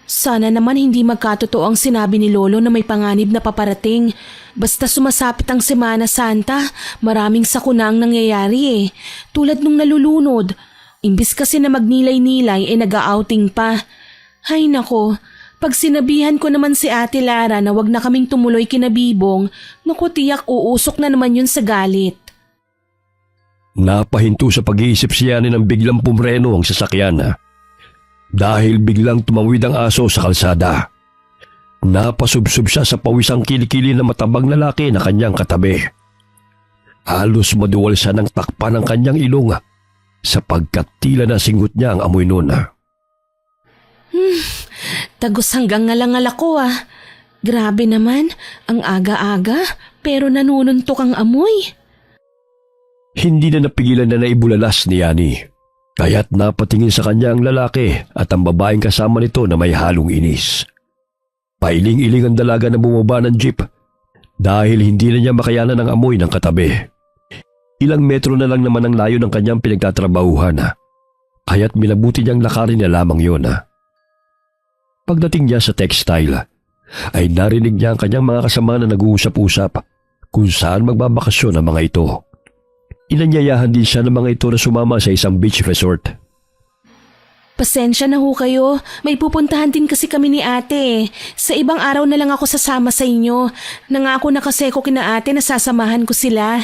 Sana naman hindi magkatotoo ang sinabi ni Lolo na may panganib na paparating. Basta sumasapit ang Semana Santa, maraming sakuna ang nangyayari Tulad nung nalulunod. Imbis kasi na magnilay-nilay nag-outing pa. Hay nako, pag sinabihan ko naman si Ate Lara na wag na kaming tumuloy kina Bibong, naku tiyak uusok na naman yun sa galit. Napahinto sa pag-iisip siya ng biglang pumreno ang sasakyan. Dahil biglang tumawid ang aso sa kalsada. Napasubsob siya sa pawisang kilikili na matabang lalaki na kanyang katabi. Halos maduwal siya ng takpan ng kanyang ilong sapagkat tila na singot niya ang amoy noon. Tagos hanggang ngalangal ako Grabe naman, ang aga-aga pero nanununtok ang amoy. Hindi na napigilan na naibulalas ni Yani. Kaya't napatingin sa kanya ang lalaki at ang babaeng kasama nito na may halong inis. Pailing-iling ang dalaga na bumaba ng jeep dahil hindi na niya makayanan ang amoy ng katabi. Ilang metro na lang naman ang layo ng kanyang pinagtatrabahuhan, kaya't minabuti niyang lakarin na lamang yun. Pagdating niya sa textile, ay narinig niya ang kanyang mga kasama na nag-uusap-usap kung saan magbabakasyon ang mga ito. Inanyayahan din siya ng mga ito na sumama sa isang beach resort. Pasensya na ho kayo, may pupuntahan din kasi kami ni ate. Sa ibang araw na lang ako sasama sa inyo. Nangako na kasi ko kina ate na sasamahan ko sila.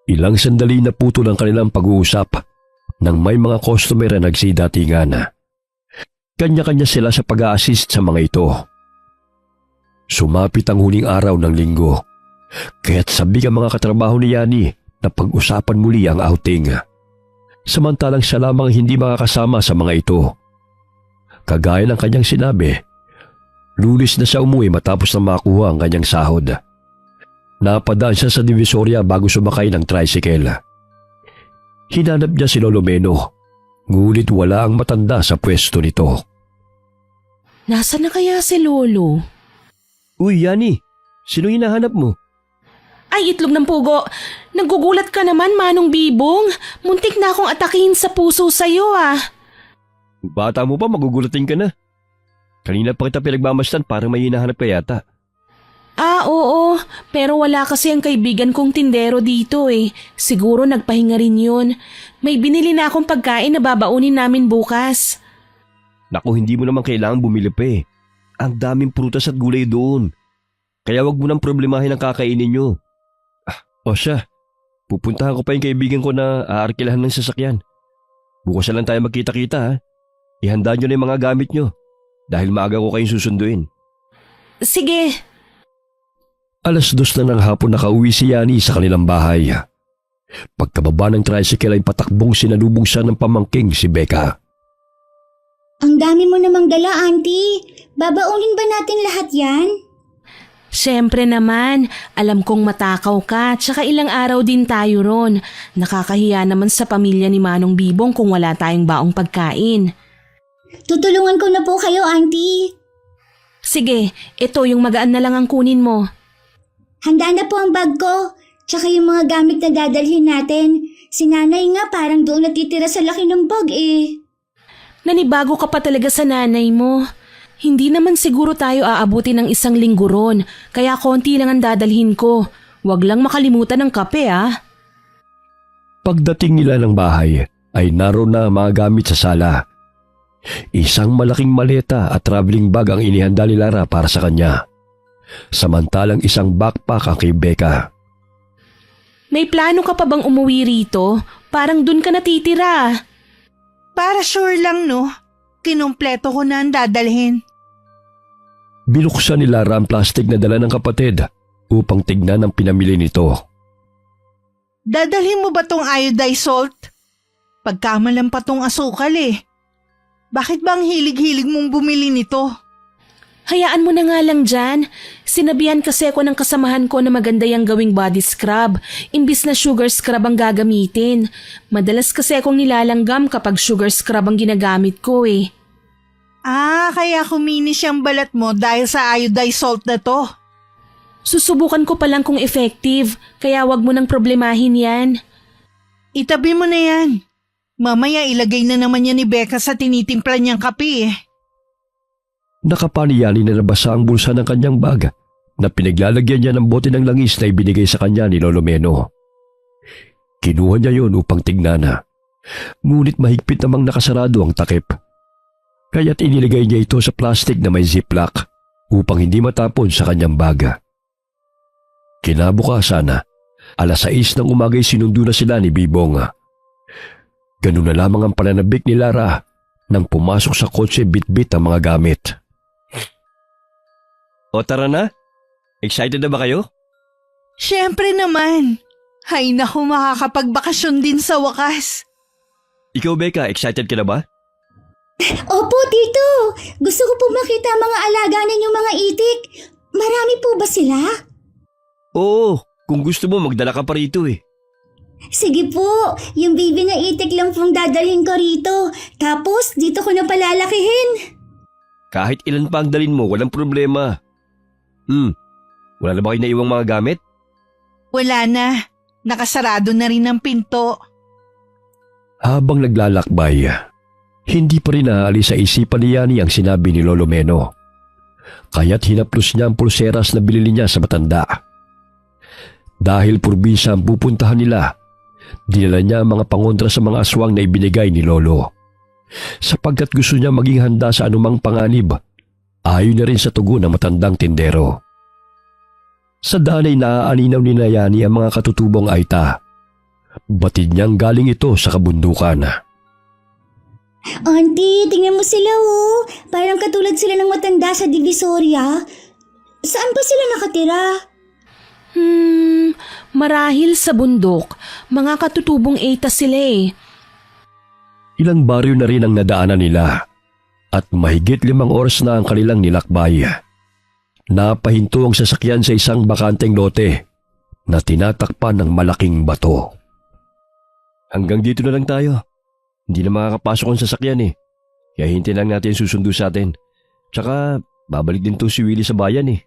Ilang sandali na puto ng kanilang pag-uusap nang may mga customer na nagsidatingan. Kanya-kanya sila sa pag-a-assist sa mga ito. Sumapit ang huling araw ng linggo, kaya't sabi ang mga katrabaho ni Yani na pag-usapan muli ang outing. Samantalang siya lamang hindi makakasama sa mga ito. Kagaya ng kanyang sinabi, Lunes na siya umuwi matapos na makuha ang kanyang sahod. Napadaan siya sa Divisoria bago sumakay ng tricycle. Hinanap niya si Lolo Meno, ngunit wala ang matanda sa pwesto nito. Nasaan na kaya si Lolo? Uy, Yani, sino hinahanap mo? Ay, itlog ng pugo. Nagugulat ka naman, Manong Bibong. Muntik na akong atakihin sa puso sa'yo Bata mo pa, magugulatin ka na. Kanina pa kita pinagmamasdan para may hinahanap ka yata. Oo. Pero wala kasi ang kaibigan kong tindero dito Siguro nagpahinga rin yun. May binili na akong pagkain na babaunin namin bukas. Naku, hindi mo naman kailangan bumili pa Ang daming prutas at gulay doon. Kaya wag mo nang problemahin ang kakainin nyo. O siya, pupuntahan ko pa yung kaibigan ko na aarkilahan ng sasakyan. Bukas na lang tayo magkita-kita Ihanda nyo na yung mga gamit nyo dahil maaga ko kayong susunduin. Sige. 2:00 na ng hapon nakauwi si Yani sa kanilang bahay. Pagkababa ng tricycle ay patakbong sinalubong siya ng pamangking si Becca. Ang dami mo namang dala, Auntie. Babaunin ba natin lahat yan? Siyempre naman, alam kong matakaw ka, tsaka ilang araw din tayo ron. Nakakahiya naman sa pamilya ni Manong Bibong kung wala tayong baong pagkain. Tutulungan ko na po kayo, Auntie. Sige, ito yung magaan na lang ang kunin mo. Handa na po ang bag ko, tsaka yung mga gamit na dadalhin natin. Si nanay nga parang doon natitira sa laki ng bag Nanibago ka pa talaga sa nanay mo. Hindi naman siguro tayo aabuti ng 1 linggo ron, kaya konti lang ang dadalhin ko. Huwag lang makalimutan ng kape Pagdating nila ng bahay ay naroon na ang mga gamit sa sala. Isang malaking maleta at traveling bag ang inihanda ni Lara para sa kanya. Samantalang isang backpack ang kay Becca. May plano ka pa bang umuwi rito? Parang dun ka natitira. Para sure lang no, kinumpleto ko na ang dadalhin. Binuksan ni Lara ang plastic na dala ng kapatid upang tignan ang pinamili nito. Dadalhin mo ba tong iodized salt? Pagkamalan pa tong asukal Bakit bang hilig-hilig mong bumili nito? Hayaan mo na nga lang dyan. Sinabihan kasi ako ng kasamahan ko na maganda yung gawing body scrub, imbis na sugar scrub ang gagamitin. Madalas kasi akong nilalanggam kapag sugar scrub ang ginagamit ko Kaya kuminis yung balat mo dahil sa iodized salt na to. Susubukan ko pa lang kung effective, kaya wag mo nang problemahin yan. Itabi mo na yan. Mamaya ilagay na naman yan ni Becca sa tinitimpla niyang kape Nakapaniyali na nabasa ang bulsa ng kanyang bag na pinaglalagyan niya ng bote ng langis na ibinigay sa kanya ni Lolo Meno. Kinuha niya yon upang tignan ngunit mahigpit namang nakasarado ang takip. Kaya't iniligay niya ito sa plastic na may ziplock upang hindi matapon sa kanyang bag. Kinabukasan, 6:00 ng umaga'y sinundo na sila ni Bibong. Ganun na lamang ang pananabik ni Lara nang pumasok sa kotse bit-bit ang mga gamit. O tara na? Excited na ba kayo? Siyempre naman. Hay naku, makakapagbakasyon din sa wakas. Ikaw, Becca, excited ka na ba? Opo, Tito. Gusto ko po makita ang mga alaga ninyong mga itik. Marami po ba sila? Oo, kung gusto mo magdala ka pa rito Sige po, yung baby na itik lang pong dadalhin ko rito. Tapos, dito ko na palalakihin. Kahit ilan pa ang dalin mo, walang problema. Wala na ba kayo naiwang mga gamit? Wala na. Nakasarado na rin ang pinto. Habang naglalakbay, hindi pa rin naalis sa isipan ni Yani ang sinabi ni Lolo Meno. Kaya't hinaplos niya ang pulseras na binili niya sa matanda. Dahil purbisa ang pupuntahan nila, dinala niya ang mga pangontra sa mga aswang na ibinigay ni Lolo. Sapagkat gusto niya maging handa sa anumang panganib, ayon na rin sa tugon ng matandang tindero. Sa daan ay naaalinaw ni Yani ang mga katutubong aita. Batid niyang galing ito sa kabundukan. Auntie, tingnan mo sila oh. Parang katulad sila ng matanda sa Divisoria. Saan ba sila nakatira? Marahil sa bundok. Mga katutubong eta sila eh. Ilang baryo na rin ang nadaanan nila at mahigit 5 oras na ang kanilang nilakbay. Napahinto ang sasakyan sa isang bakanteng lote na tinatakpan ng malaking bato. Hanggang dito na lang tayo. Hindi na makakapasok ang sasakyan eh. Kaya hintayin lang natin susundo sa atin. Tsaka babalik din to si Willie sa bayan eh.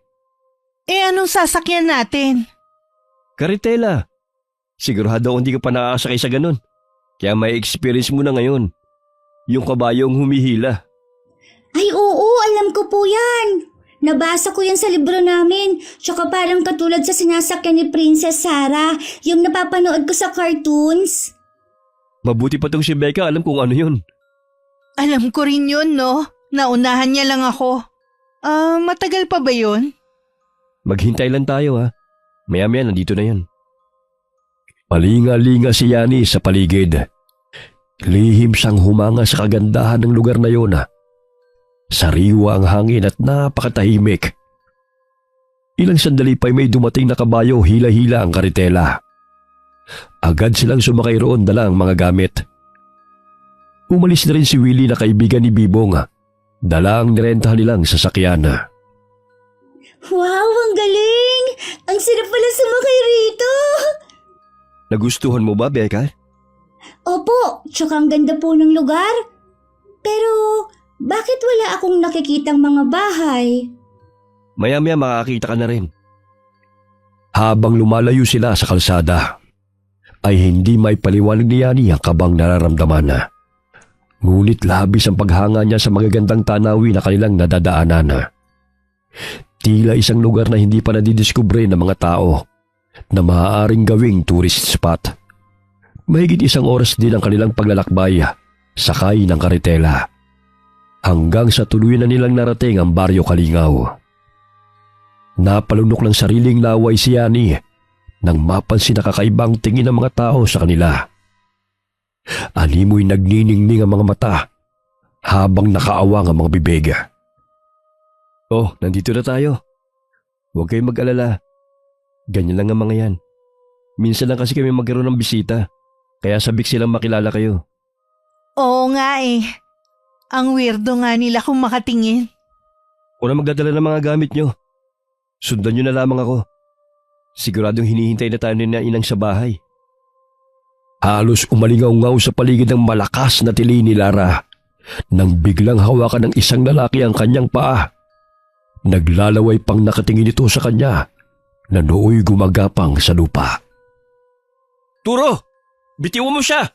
Anong sasakyan natin? Karitela. Sigurado hindi ka pa nakakasakay sa ganun. Kaya may experience mo na ngayon. Yung kabayong humihila. Ay oo, alam ko po yan. Nabasa ko yan sa libro namin. Tsaka parang katulad sa sinasakyan ni Princess Sarah, yung napapanood ko sa cartoons. Mabuti pa tong si Becca, alam kung ano yun. Alam ko rin yun, no? Naunahan niya lang ako. Matagal pa ba yun? Maghintay lang tayo ha. Maya-maya nandito na yan. Palinga-linga si Yani sa paligid. Lihim siyang humanga sa kagandahan ng lugar na yun. Sariwa ang hangin at napakatahimik. Ilang sandali pa'y may dumating na kabayo, hila-hila ang karitela. Agad silang sumakay roon, dala ang mga gamit. Umalis na rin si Willie na kaibigan ni Bibong. Dala ang nirentahan nilang sasakyan. Wow, ang galing! Ang sarap pala sumakay rito! Nagustuhan mo ba, Becca? Opo, tsaka ang ganda po ng lugar. Pero, bakit wala akong nakikitang mga bahay? Maya-maya makakita ka na rin. Habang lumalayo sila sa kalsada, ay hindi may paliwanag ni Yani ang kabang nararamdaman. Ngunit labis ang paghanga niya sa magagandang tanawin na kanilang nadadaanan. Tila isang lugar na hindi pa nadidiskubre ng mga tao na maaaring gawing tourist spot. Mahigit 1 oras din ang kanilang paglalakbay sakay ng karitela. Hanggang sa tuluyan na nilang narating ang Baryo Kalingaw. Napalunok ng sariling laway si Yani nang mapansin na kakaibang tingin ng mga tao sa kanila. Animoy nagniningning ang mga mata habang nakaawang ang mga bibig. Oh, nandito na tayo. Huwag kayong mag-alala. Ganyan lang ang mga yan. Minsan lang kasi kami magkaroon ng bisita, kaya sabik silang makilala kayo. Oo nga eh. Ang weirdo nga nila kung makatingin. Kung na magdadala ng mga gamit nyo, sundan nyo na lamang ako. Siguradong hinihintay na tayo na inang sa bahay. Halos umalingaw-ngaw sa paligid ng malakas na tili ni Lara nang biglang hawakan ng isang lalaki ang kanyang paa. Naglalaway pang nakatingin ito sa kanya na nooy gumagapang sa lupa. Turo! Bitiwan mo siya!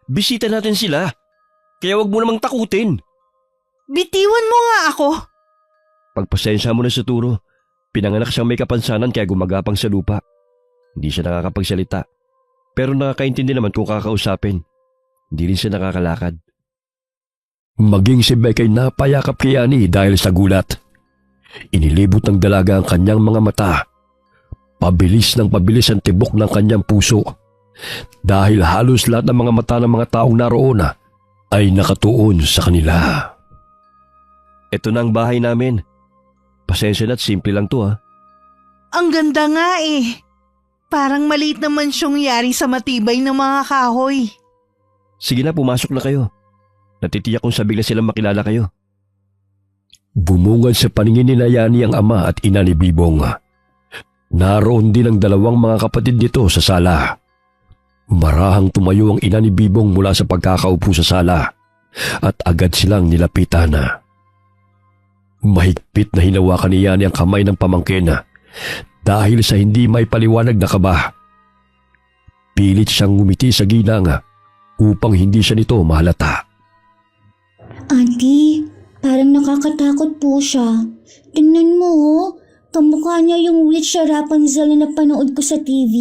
Bisita natin sila, kaya wag mo namang takutin. Bitiwan mo nga ako. Pagpasensya mo na sa Turo. Pinanganak siyang may kapansanan kaya gumagapang sa lupa. Hindi siya nakakapagsalita. Pero nakakaintindi naman kung kakausapin. Hindi rin siya nakakalakad. Maging si Beck ay napayakap kay Yani dahil sa gulat. Inilibot ng dalaga ang kanyang mga mata. Pabilis ng pabilis ang tibok ng kanyang puso. Dahil halos lahat ng mga mata ng mga taong naroon ay nakatuon sa kanila. Ito na ang bahay namin. Pasensya na't simple lang to ha. Ang ganda nga eh. Parang maliit na mansyong yari sa matibay ng mga kahoy. Sige na, pumasok na kayo. Natitiyak kong sabik na silang makilala kayo. Bumungad sa paningin ni Yani ang ama at ina ni Bibong. Naroon din ang 2 mga kapatid nito sa sala. Marahang tumayo ang ina ni Bibong mula sa pagkakaupo sa sala at agad silang nilapitan. Mahigpit na hinawakan ni Yani ang kamay ng pamangkin dahil sa hindi may paliwanag na kaba. Pilit siyang ngumiti sa ginang upang hindi siya nito mahalata. Auntie, parang nakakatakot po siya. Tingnan mo, kamukha niya yung witch sa Rapunzel na napanood ko sa TV.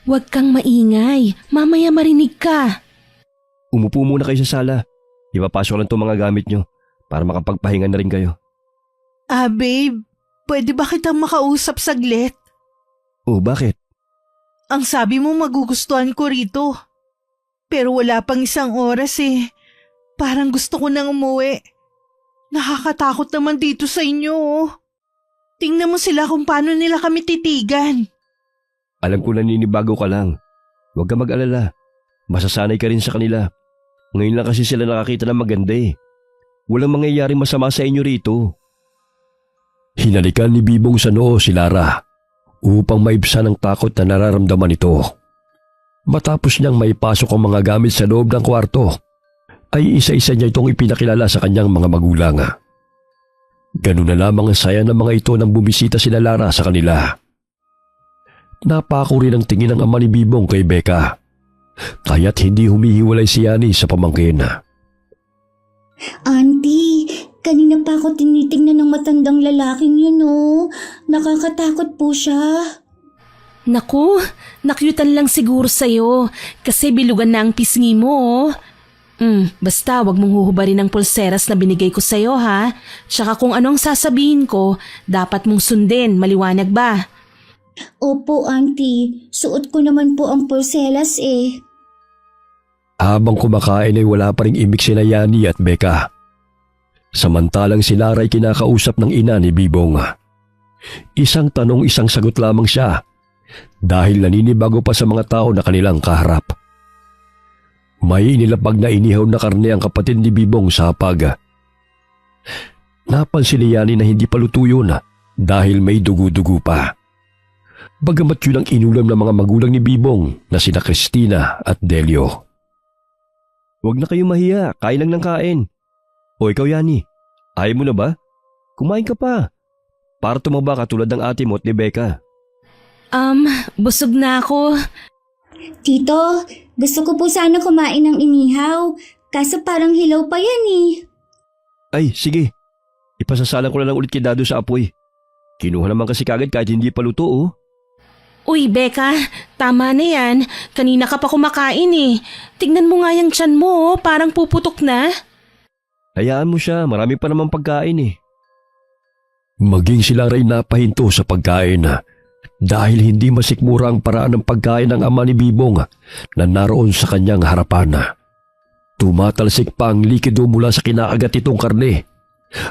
Huwag kang maingay. Mamaya marinig ka. Umupo muna kayo sa sala. Ipapasok lang itong mga gamit nyo para makapagpahinga na rin kayo. Babe, pwede ba kitang makausap saglit? Oh, bakit? Ang sabi mo magugustuhan ko rito. Pero wala pang isang oras eh. Parang gusto ko nang umuwi. Nakakatakot naman dito sa inyo oh. Tingnan mo sila kung paano nila kami titigan. Alam ko naninibago ka lang. Huwag ka mag-alala. Masasanay ka rin sa kanila. Ngayon lang kasi sila nakakita ng maganda eh. Walang mangyayaring masama sa inyo rito. Hinalikan ni Bibong sa noo si Lara upang maibsan ang takot na nararamdaman ito. Matapos niyang maipasok ang mga gamit sa loob ng kwarto, ay isa-isa niya itong ipinakilala sa kanyang mga magulang. Ganun na lamang ang saya ng mga ito nang bumisita sila Lara sa kanila. Napako rin ang tingin ng ama ni Bibong kay Becca, kaya't hindi humihiwalay si Yani sa pamangkin. Auntie, kanina pa ako tinitingnan ng matandang lalaking yun oh. Nakakatakot po siya. Naku, nakyutan lang siguro sa'yo kasi bilugan na ang pisngi mo. Basta wag mong huhubarin ang pulseras na binigay ko sa'yo ha. Tsaka kung anong sasabihin ko, dapat mong sundin, maliwanag ba? Opo, auntie. Suot ko naman po ang pulselas eh. Habang kumakain ay wala pa ring imik sina Yani at Becca. Samantalang si Lara ay kinakausap ng ina ni Bibong. Isang tanong isang sagot lamang siya dahil naninibago pa sa mga tao na kanilang kaharap. May inilapag na inihaw na karne ang kapatid ni Bibong sa hapag. Napansin ni Yani na hindi pa luto yun dahil may dugo-dugo pa. Bagamat yun ang inulam ng mga magulang ni Bibong na sina Christina at Delio. Huwag na kayo mahiya, kain lang ng kain. O ikaw Yani, ayaw mo na ba? Kumain ka pa. Para tumaba ka tulad ng ate mo at ni Becca. Busog na ako. Tito, gusto ko po sana kumain ng inihaw. Kaso parang hilaw pa yan eh. Ay, sige. Ipasasalan ko na lang ulit kay Dado sa apoy. Kinuha naman kasi kagad kahit hindi pa luto oh. Uy, Becca, tama na yan. Kanina ka pa kumakain eh. Tignan mo nga yung tiyan mo, parang puputok na. Hayaan mo siya, marami pa namang pagkain eh. Maging sila rin napahinto sa pagkain dahil hindi masikmura ang paraan ng pagkain ng ama ni Bibong na naroon sa kanyang harapan. Tumatalsik pa ang likido mula sa kinakagat itong karne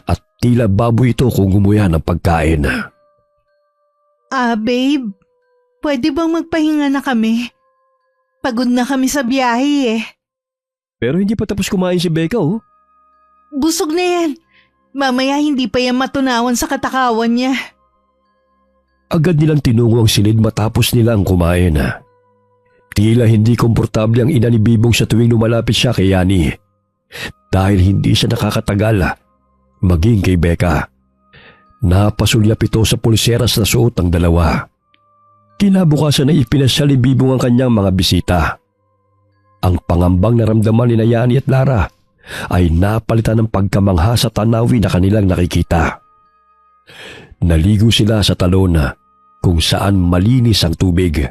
at tila baboy ito kung gumuya ng pagkain. Babe, pwede bang magpahinga na kami? Pagod na kami sa biyahe eh. Pero hindi pa tapos kumain si Becca oh. Busog na yan. Mamaya hindi pa yan matunawan sa katakawan niya. Agad nilang tinungo ang silid matapos nilang kumain. Tila hindi komportable ang ina ni Bibong sa tuwing lumalapit siya kay Yani dahil hindi siya nakakatagal maging kay Becca. Napasulyap ito sa pulseras na suot ng dalawa. Kinabukasan ay ipinasyal ni Bibong ang kanyang mga bisita. Ang pangambang naramdaman ni Yani at Lara ay napalitan ng pagkamangha sa tanawin na kanilang nakikita. Naligo sila sa talon kung saan malinis ang tubig.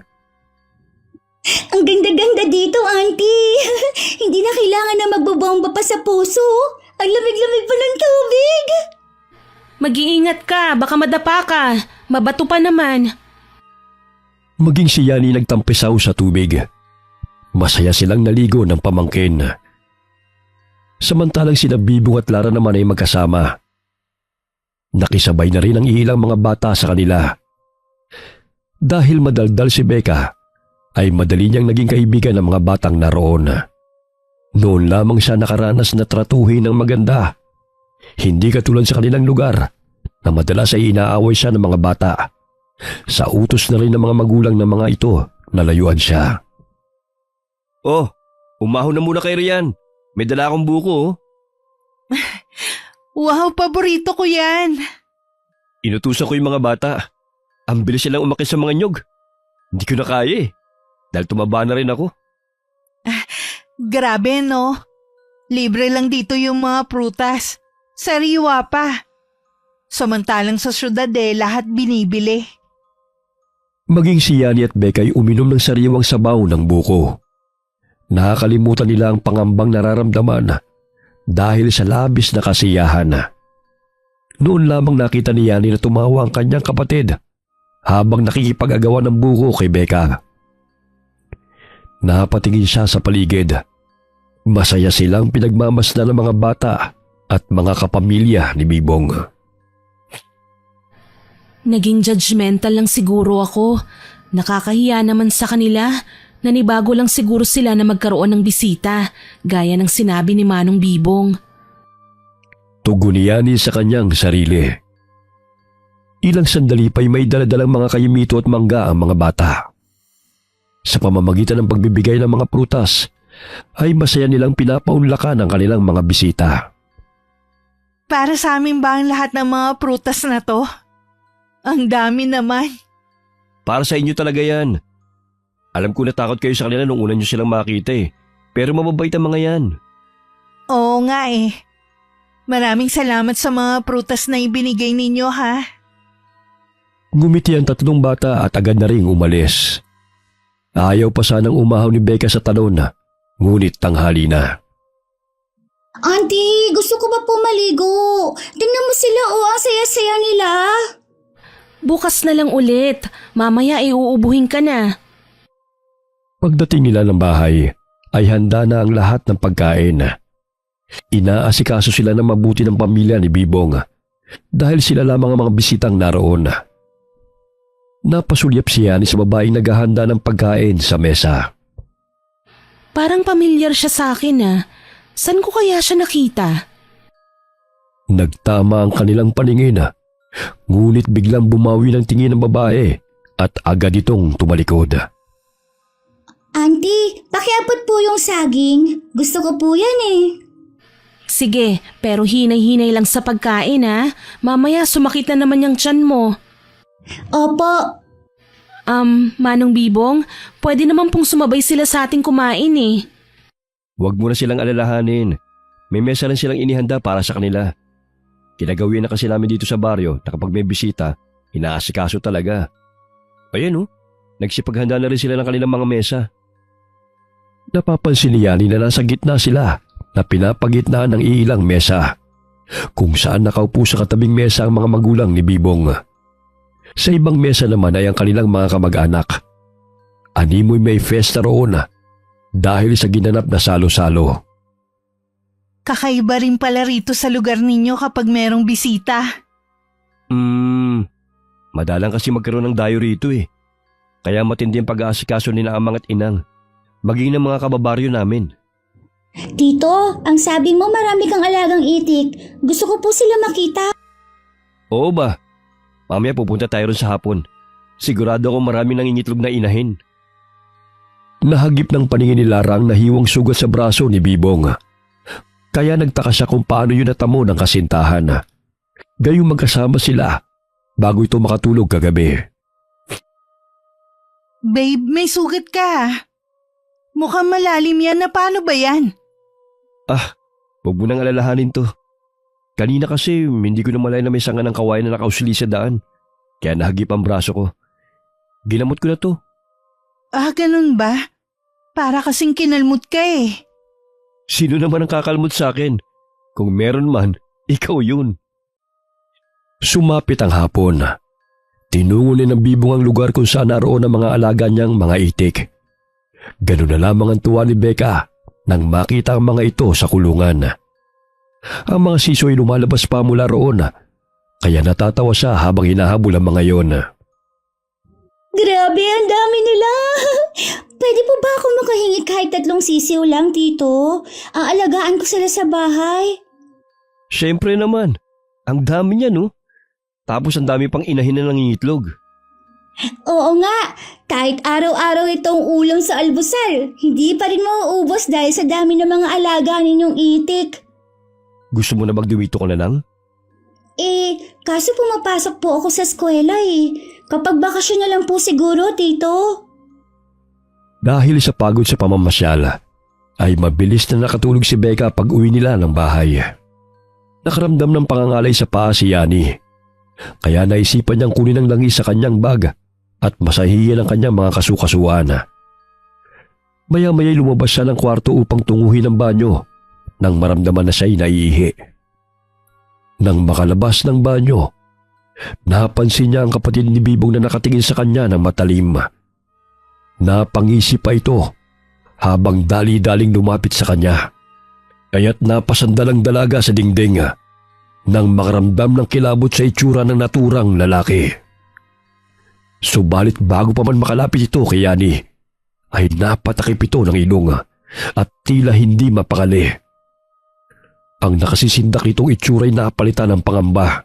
Ang ganda-ganda dito, auntie. Hindi na kailangan na magbobomba pa sa puso. Ang lamig-lamig pa ng tubig. Mag-iingat ka, baka madapa ka. Mabato pa naman. Maging si Yani nagtampisaw sa tubig. Masaya silang naligo ng pamangkin. Samantalang sina Bibong at Lara naman ay magkasama. Nakisabay na rin ang ilang mga bata sa kanila. Dahil madaldal si Becca, ay madali niyang naging kaibigan ng mga batang naroon. Noon lamang siya nakaranas na tratuhin ng maganda. Hindi katulad sa kanilang lugar na madalas ay inaaway siya ng mga bata. Sa utos na rin ng mga magulang ng mga ito, nalayuan siya. Oh, umahon na muna kay Rian. May dala akong buko oh. Wow, paborito ko yan. Inutusan ko yung mga bata. Ang bilis silang umakit sa mga nyog. Hindi ko na kaya eh. Dahil tumaba na rin ako. Grabe no? Libre lang dito yung mga prutas. Sariwa pa. Samantalang sa syudad lahat binibili. Maging si Yani at Becca ay uminom ng sariwang sabaw ng buko. Nakakalimutan nila ang pangambang nararamdaman dahil sa labis na kasiyahan. Noon lamang nakita ni Yani na tumawa ang kanyang kapatid habang nakikipag-agawan ng buko kay Becca. Napatingin siya sa paligid. Masaya silang pinagmamasdan ng mga bata at mga kapamilya ni Bibong. Naging judgmental lang siguro ako. Nakakahiya naman sa kanila. Nanibago lang siguro sila na magkaroon ng bisita, gaya ng sinabi ni Manong Bibong. Tugon ni Yani sa kanyang sarili. Ilang sandali pa'y may daladalang mga kayumito at mangga ang mga bata. Sa pamamagitan ng pagbibigay ng mga prutas, ay masaya nilang pinapaunlakan ang kanilang mga bisita. Para sa amin ba ang lahat ng mga prutas na to? Ang dami naman. Para sa inyo talaga yan. Alam ko natakot kayo sa kanila nung una nyo silang makita eh. Pero mababait ang mga yan. Oo nga Maraming salamat sa mga prutas na ibinigay ninyo ha. Ngumiti ang tatlong bata at agad na ring umalis. Ayaw pa sanang umahaw ni Becca sa talon, ngunit tanghali na. Auntie, gusto ko pa po maligo. Tingnan mo sila ang saya-saya nila. Bukas na lang ulit. Mamaya uuubuhin ka na. Pagdating nila ng bahay, ay handa na ang lahat ng pagkain. Inaasikaso sila ng mabuti ng pamilya ni Bibong dahil sila lamang ang mga bisitang naroon. Napasulyap si Yani sa babaeng naghahanda ng pagkain sa mesa. Parang pamilyar siya sa akin Saan ko kaya siya nakita? Nagtama ang kanilang paningin, ngunit biglang bumawi ng tingin ng babae at agad itong tumalikod. Auntie, pakiabot po yung saging. Gusto ko po yan Sige, pero hinay-hinay lang sa pagkain Mamaya sumakit na naman yung tiyan mo. Opo. Manong Bibong, pwede naman pong sumabay sila sa ating kumain Huwag mo na silang alalahanin. May mesa lang silang inihanda para sa kanila. Kinagawin na kasi namin dito sa baryo na kapag may bisita, inaasikaso talaga. Ayan nagsipaghanda na rin sila ng kanilang mga mesa. Napapansin ni Yani na nasa gitna sila na pinapagitnaan ng iilang mesa, kung saan nakaupo sa katabing mesa ang mga magulang ni Bibong. Sa ibang mesa naman ay ang kanilang mga kamag-anak. Animoy may festa roon dahil sa ginanap na salo-salo. Kakaiba rin pala rito sa lugar ninyo kapag merong bisita. Madalang kasi magkaroon ng dayo rito Kaya matindi ang pag-aasikaso ni na amang at inang, maging ng mga kababaryo namin. Tito, ang sabi mo marami kang alagang itik. Gusto ko po sila makita. Oo ba? Mamaya pupunta tayo ron sa hapon. Sigurado ako marami nangingitlog na inahin. Nahagip ng paningin ni Lara ang nahiwang sugat sa braso ni Bibong. Kaya nagtaka siya kung paano yun natamo ng kasintahan. Gayong magkasama sila bago ito makatulog kagabi. Babe, may sugat ka. Mukhang malalim yan na paano ba yan? Huwag mo nang alalahanin to. Kanina kasi hindi ko na malay na may sanga ng kawain na nakausli sa daan. Kaya nahagip ang braso ko. Ginamot ko na to. Ganun ba? Para kasing kinalmot ka Sino naman ang kakalmot sa akin? Kung meron man, ikaw yun. Sumapit ang hapon. Tinungo ni ng Bibong ang lugar kung saan naroon ang mga alaga niyang mga itik. Ganun na lamang ang tuwa ni Becca nang makita ang mga ito sa kulungan. Ang mga siso ay lumalabas pa mula roon, kaya natatawa siya habang hinahabol ang mga yon. Grabe, ang dami nila. Pwede po ba ako makahingi kahit 3 sisiw lang, Tito? Aalagaan ko sila sa bahay. Siyempre naman, ang dami niya Tapos ang dami pang inahin na nangingitlog. Oo nga, kahit araw-araw itong ulam sa almusal, hindi pa rin mauubos dahil sa dami ng mga alaga ninyong itik. Gusto mo na magduwito ka na lang? Kaso pumapasok po ako sa eskwela eh. Kapag bakasyon na lang po siguro, tito. Dahil sa pagod sa pamamasyal, ay mabilis na nakatulog si Becca pag uwi nila ng bahay. Nakaramdam ng pangangalay sa paa si Yani. Kaya naisipan niyang kunin ang langis sa kanyang bag at masahiyan ang kanyang mga kasukasuan. Maya-maya lumabas siya ng kwarto upang tunguhin ang banyo nang maramdaman na siya'y naiihi. Nang makalabas ng banyo, napansin niya ang kapatid ni Bibong na nakatingin sa kanya ng matalim. Napangisip pa ito habang dali-daling lumapit sa kanya. Kaya't napasandalang dalaga sa dingding nang makaramdam ng kilabot sa itsura ng naturang lalaki. Subalit bago pa man makalapit ito kay Yani, ay napatakip ito ng ilong at tila hindi mapakali. Ang nakasisindak nitong itsura'y napalitan ng pangamba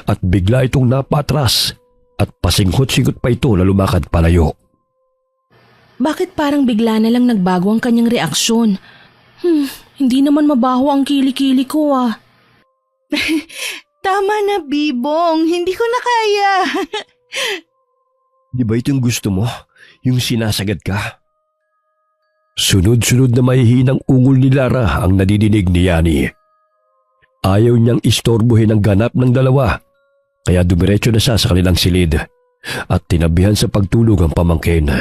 at bigla itong napatras at pasinghot-singhot pa ito na lumakad palayo. Bakit parang bigla na lang nagbago ang kanyang reaksyon? Hindi naman mabaho ang kilikili ko ah. Tama na, Bibong. Hindi ko na kaya. Di ba ito yung gusto mo? Yung sinasagad ka? Sunod-sunod na mahihinang ungol ni Lara ang nadidinig ni Yani. Ayaw niyang istorbohin ang ganap ng dalawa, kaya dumiretso na siya sa kanilang silid at tinabihan sa pagtulog ang pamangkin.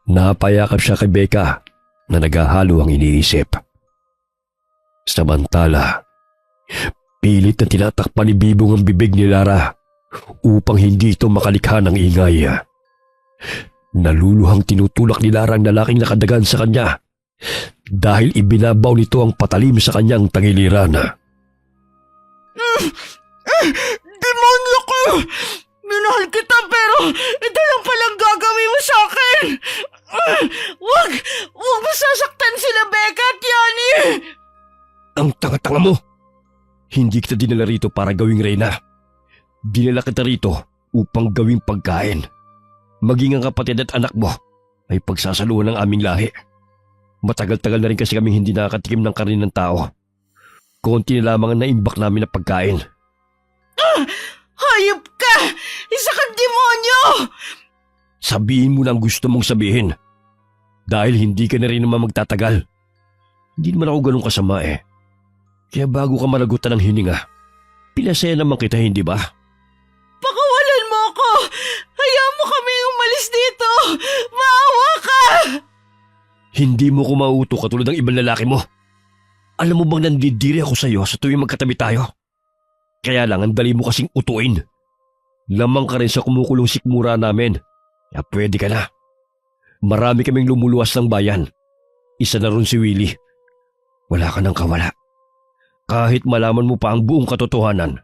Napayakap siya kay Becca na naghahalo ang iniisip. Samantala, pilit na tinatakpan ni Bibong ang bibig ni Lara upang hindi ito makalikha ng ingay. Naluluhang tinutulak ni Lara ang lalaking nakadagan sa kanya dahil ibinabaw nito ang patalim sa kanyang tangiliran. Demonyo ko! Minahal kita pero ito lang palang gagawin mo sa akin! Huwag mo sasaktan sila, Becca at Yani! Ang tanga-tanga mo! Hindi kita dinala rito para gawing reyna. Dinala kita rito upang gawing pagkain. Maging ang kapatid at anak mo ay pagsasaluhan ng aming lahi. Matagal-tagal na rin kasi kaming hindi nakatikim ng karne ng tao. Konti na lamang ang naimbak namin na pagkain. Hayop ka! Isa kang demonyo! Sabihin mo na ang gusto mong sabihin. Dahil hindi ka na rin naman magtatagal. Hindi naman ako ganun kasama eh. Kaya bago ka malagutan ng hininga, pinasaya naman kita, hindi ba? Pakawalan mo ako! Hayaan mo kami umalis dito! Maawa ka! Hindi mo ko mauto katulad ng ibang lalaki mo. Alam mo bang nandidiri ako sa iyo sa tuwing magkatabi tayo? Kaya lang ang dali mo kasing utuin. Lamang ka rin sa kumukulong sikmura namin. Kaya pwede ka na. Marami kaming lumuluwas ng bayan. Isa na ron si Willie. Wala ka nang kawala. Kahit malaman mo pa ang buong katotohanan,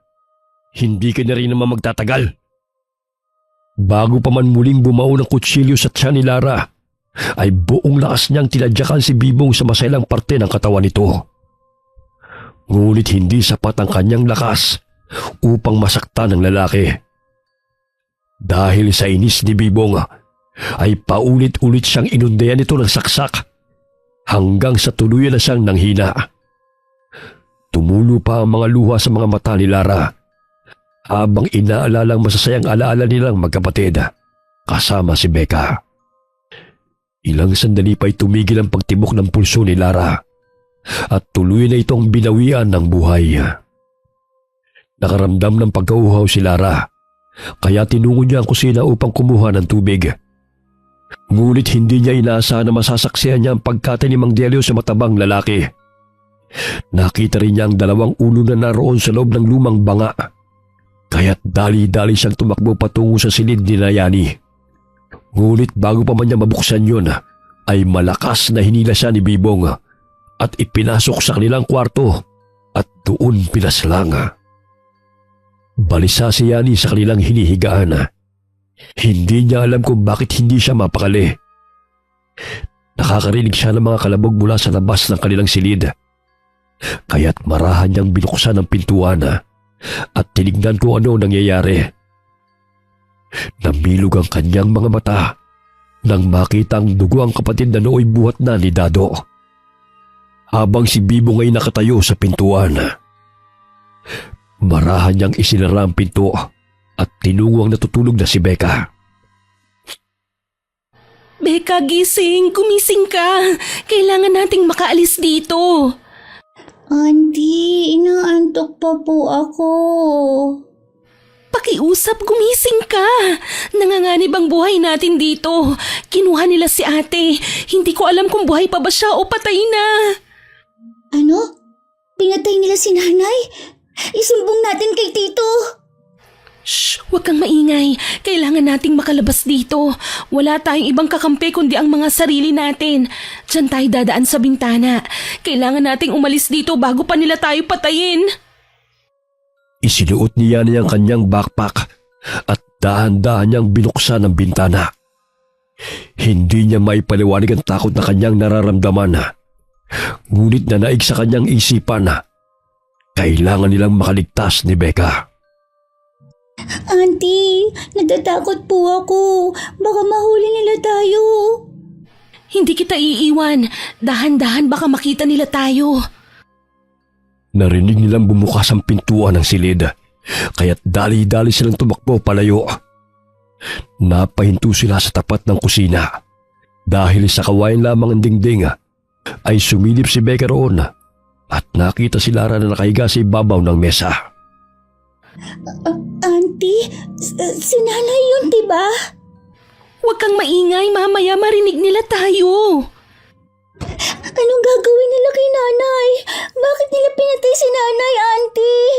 hindi ka na rin naman magtatagal. Bago pa man muling bumao ng kutsilyo sa tiyan ni Lara, ay buong lakas niyang tinadyakan si Bibong sa masailang parte ng katawan nito. Ngunit hindi sapat ang kanyang lakas upang masaktan ng lalaki. Dahil sa inis ni Bibong, ay paulit-ulit siyang inundayan ito ng saksak hanggang sa tuluyan na siyang nanghina. Tumulo pa ang mga luha sa mga mata ni Lara habang inaalalang masasayang alaala nilang magkapatid kasama si Becca. Ilang sandali pa'y tumigil ang pagtibok ng pulso ni Lara at tuloy na itong binawian ng buhay. Nakaramdam ng pagkauhaw si Lara kaya tinungo niya ang kusina upang kumuha ng tubig. Ngunit hindi niya inaasahan na masasaksihan niya ang pagkatay ni Mang Delio sa matabang lalaki. Nakita rin niya ang dalawang ulo na naroon sa loob ng lumang banga. Kaya't dali-dali siyang tumakbo patungo sa silid ni Yani. Ngunit bago pa man niya mabuksan yun, ay malakas na hinila siya ni Bibong at ipinasok sa kanilang kwarto at doon pinaslang. Balisa si Yani sa kanilang hinihigaan. Hindi niya alam kung bakit hindi siya mapakali. Nakakarinig siya ng mga kalabog mula sa labas ng kanilang silid. Kaya't marahan niyang binuksan ang pintuan at tinignan kung ano nangyayari. Namilog ang kanyang mga mata nang makita ang dugo ang kapatid na nooy buhat na ni Dado. Habang si Bibong ay nakatayo sa pintuan, marahan niyang isinara ang pinto at tinungo ang natutulog na si Becca. Becca, gising! Gumising ka! Kailangan nating makaalis dito. Auntie, inaantok pa po ako. Pakiusap, gumising ka! Nanganganib ang buhay natin dito. Kinuha nila si ate. Hindi ko alam kung buhay pa ba siya o patay na. Ano? Pinatay nila si nanay? Isumbong natin kay tito. Shh! Huwag kang maingay. Kailangan nating makalabas dito. Wala tayong ibang kakampi kundi ang mga sarili natin. Diyan tayo dadaan sa bintana. Kailangan nating umalis dito bago pa nila tayo patayin. Isinuot niya ang kanyang backpack at dahan-dahan niyang binuksan ang bintana. Hindi niya maipaliwanag ang takot na kanyang nararamdaman. Ngunit nanaig sa kanyang isipan na kailangan nilang makaligtas ni Becca. Auntie, natatakot po ako. Baka mahuli nila tayo. Hindi kita iiwan. Dahan-dahan baka makita nila tayo. Narinig nilang bumukas ang pintuan ng silid, kaya't dali-dali silang tumakbo palayo. Napahinto sila sa tapat ng kusina. Dahil sa kawayan lamang ang dingding, ay sumilip si Becca roon at nakita si Lara na nakahiga sa ibabaw ng mesa. Auntie, si nanay yun, diba? Huwag kang maingay, mamaya marinig nila tayo. Anong gagawin nila kay nanay? Bakit nila pinatay si nanay, auntie?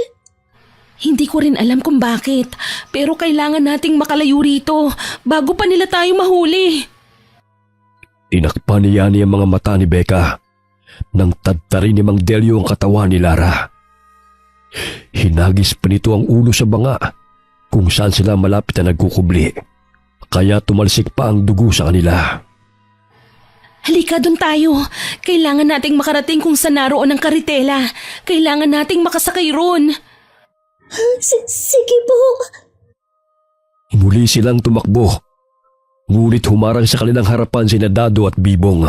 Hindi ko rin alam kung bakit, pero kailangan nating makalayo rito bago pa nila tayo mahuli. Tinakpan niya ang mga mata ni Becca nang tadtarin ni Mang Delio ang katawan ni Lara. Hinagis pa nito ang ulo sa banga kung saan sila malapit na nagkukubli, kaya tumalsik pa ang dugo sa kanila. Halika, doon tayo. Kailangan nating makarating kung saan naroon ang karitela. Kailangan nating makasakay ron. Sige po. Muli silang tumakbo, ngunit humarang sa kanilang harapan sina Dado at Bibong.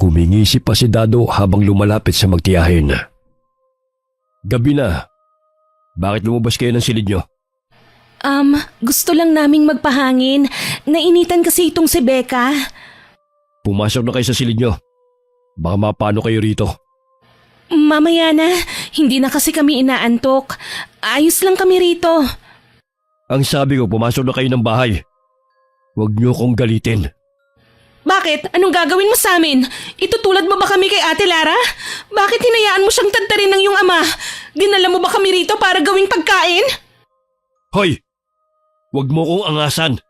Gumingisip pa si Dado habang lumalapit sa magtiyahin. Gabi na. Bakit lumabas kayo ng silid nyo? Gusto lang naming magpahangin. Nainitan kasi itong si Becca. Pumasok na kayo sa silid nyo. Baka mapano kayo rito. Mamaya na. Hindi na kasi kami inaantok. Ayos lang kami rito. Ang sabi ko, pumasok na kayo ng bahay. Huwag nyo kong galitin. Bakit? Anong gagawin mo sa amin? Itutulad mo ba kami kay Ate Lara? Bakit hinayaan mo siyang tadtarin ng iyong ama? Dinala mo ba kami rito para gawing pagkain? Hoy! Huwag mo kong angasan.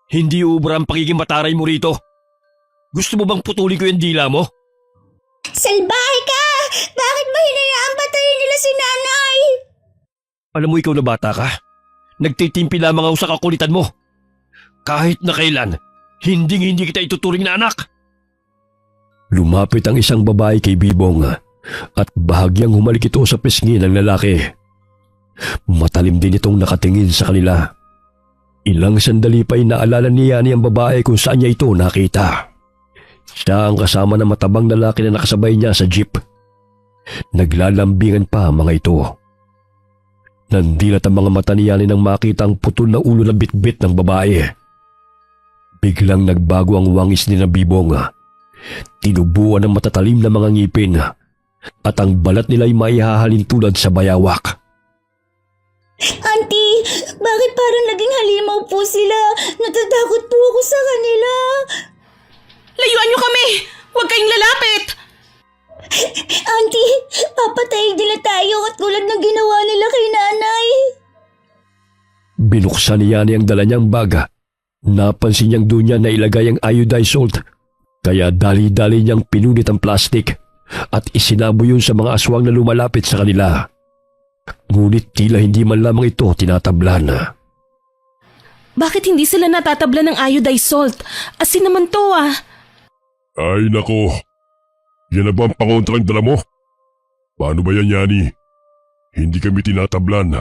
Hindi ubra ang pagiging mataray mo rito. Gusto mo bang putulin ko yung dila mo? Salbahe ka! Bakit mo hinayaan patayin nila si nanay? Alam mo ikaw na bata ka? Nagtitimpi lamang ako sa kakulitan mo. Kahit na kailan, hindi kita ituturing na anak. Lumapit ang isang babae kay Bibong at bahagyang humalik ito sa pisngi ng lalaki. Matalim din itong nakatingin sa kanila. Ilang sandali pa ay naalala niya ang babae kung saan niya ito nakita. Siya ang kasama ng matabang lalaki na nakasabay niya sa jeep. Naglalambingan pa ang mga ito. Nandilat ang mga mata niya nang makita ang putol na ulo na bitbit ng babae. Biglang nagbago ang wangis ni na Bibong. Tinubuan ng matatalim na mga ngipin at ang balat nila ay maihahalin tulad sa bayawak. Auntie, bakit parang naging halimaw po sila? Natatakot po ako sa kanila. Layuan niyo kami! Huwag kayong lalapit! Auntie, papatayin nila tayo at tulad ng ginawa nila kay nanay. Binuksan niya ang dala niyang baga. Napansin niyang doon niya na ilagay ang iodized salt, kaya dali-dali niyang pinunit ang plastik at isinabo yun sa mga aswang na lumalapit sa kanila. Ngunit tila hindi man lamang ito tinatablan. Bakit hindi sila natatabla ng iodized salt? Asin naman to ah. Ay nako, yan na ba ang pangontrang dala mo? Paano ba yan, Yani? Hindi kami tinatablan.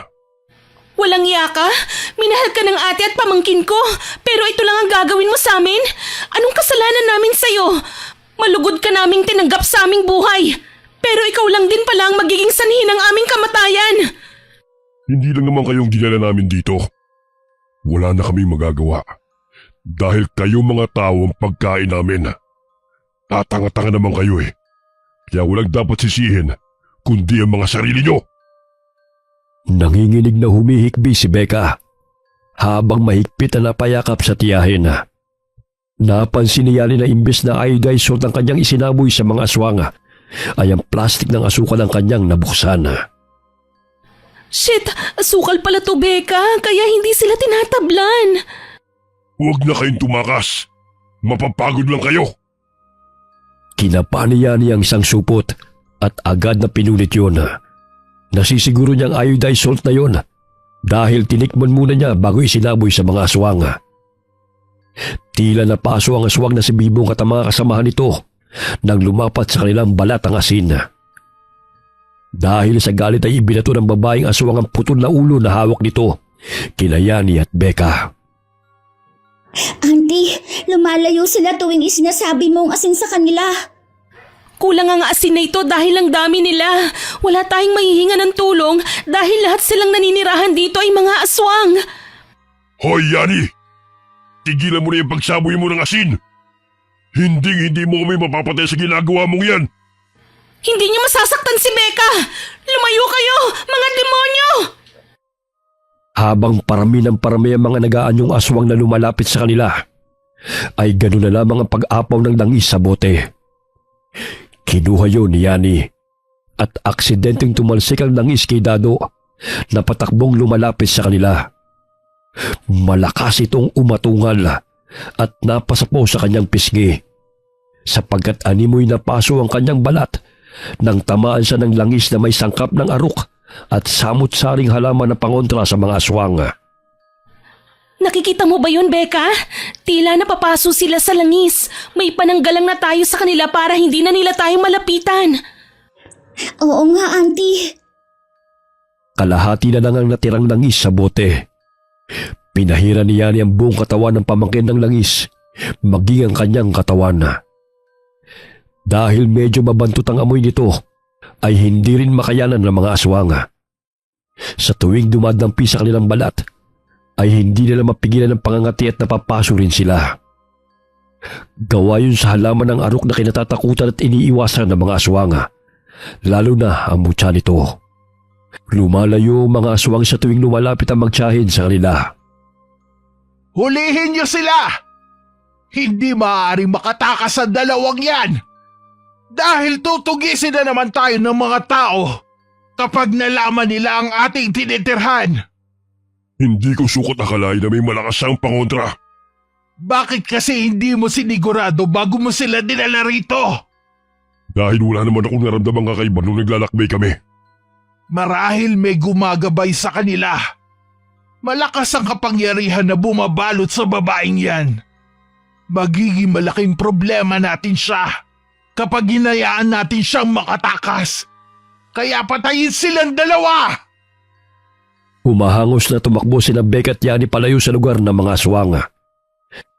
Walang yaka? Minahal ka ng ate at pamangkin ko, pero ito lang ang gagawin mo sa amin? Anong kasalanan namin sa'yo? Malugod ka naming tinanggap sa aming buhay. Pero ikaw lang din pala ang magiging sanhi ng aming kamatayan. Hindi lang naman kayong dinala namin dito. Wala na kaming magagawa. Dahil kayo mga tao ang pagkain namin. Tatanga-tanga naman kayo eh. Kaya walang dapat sisihin, kundi ang mga sarili nyo. Nanginginig na humihikbi si Becca habang mahigpit na napayakap sa tiyahin. Napansin ni Yani na imbes na iodized salt ang kanyang isinaboy sa mga aswang ay ang plastik ng asukal ang kanyang nabuksan. Shit, asukal pala to, Becca, kaya hindi sila tinatablan. Huwag na kayong tumakas. Mapapagod lang kayo. Kinapa ni Yani ang isang supot at agad na pinulit yun. Nasisiguro niyang iodized salt na yun dahil tinikman muna niya bago isinaboy sa mga aswang. Tila napaso ang aswang na si Bibong at ang mga kasamahan nito nang lumapat sa kanilang balat ang asin. Dahil sa galit ay ibinato ng babaeng aswang ang putol na ulo na hawak nito kina Yani at Becca. Auntie, lumalayo sila tuwing isinasabi mong asin sa kanila. Kulang ang asin na ito dahil ang dami nila. Wala tayong mahihinga ng tulong dahil lahat silang naninirahan dito ay mga aswang. Hoy, Yani! Tigilan mo na yung pagsaboy mo ng asin! Hindi mo kami mapapatay sa ginagawa mong yan! Hindi niyo masasaktan si Becca! Lumayo kayo, mga demonyo! Habang parami ng parami ang mga nagaanyong aswang na lumalapit sa kanila, ay gano'n na lamang ang pag-apaw ng langis sa bote. Kinuha yun ni Yani at aksidenteng tumalsik ang langis kay Dado na patakbong lumalapit sa kanila. Malakas itong umatungal at napasapaw sa kanyang pisngi sapagkat animoy napaso ang kanyang balat nang tamaan siya ng langis na may sangkap ng arok at samut-saring halaman na pangontra sa mga aswang. Nakikita mo ba yun, Becca? Tila napapaso sila sa langis. May pananggalang na tayo sa kanila para hindi na nila tayo malapitan. Oo nga, auntie. Kalahati na lang ang natirang langis sa bote. Pinahira ni Yani ang buong katawan ng pamangkin ng langis, maging ang kanyang katawan. Dahil medyo mabantot ang amoy nito, ay hindi rin makayanan ng mga aswang. Sa tuwing dumadampi sa kanilang balat, ay hindi nila mapigilan ng pangangati at napapaso rin sila. Gawa yun sa halaman ng arok na kinatatakutan at iniiwasan ng mga aswang, lalo na ang mutya nito. Lumalayo ang mga aswang sa tuwing lumalapit ang magtiyahin sa kanila. Hulihin niyo sila! Hindi maaaring makatakas sa dalawang yan! Dahil tutugisin na naman tayo ng mga tao kapag nalaman nila ang ating tinitirhan. Hindi ko sukat akalain na may malakas ang pangontra. Bakit kasi hindi mo sinigurado bago mo sila dinala rito? Dahil wala naman akong naramdamang kakaiba nung naglalakbay kami. Marahil may gumagabay sa kanila. Malakas ang kapangyarihan na bumabalot sa babaeng yan. Magiging malaking problema natin siya kapag hinayaan natin siyang makatakas. Kaya patayin silang dalawa! Humahangos na tumakbo sina Becca at Yani palayo sa lugar ng mga aswang.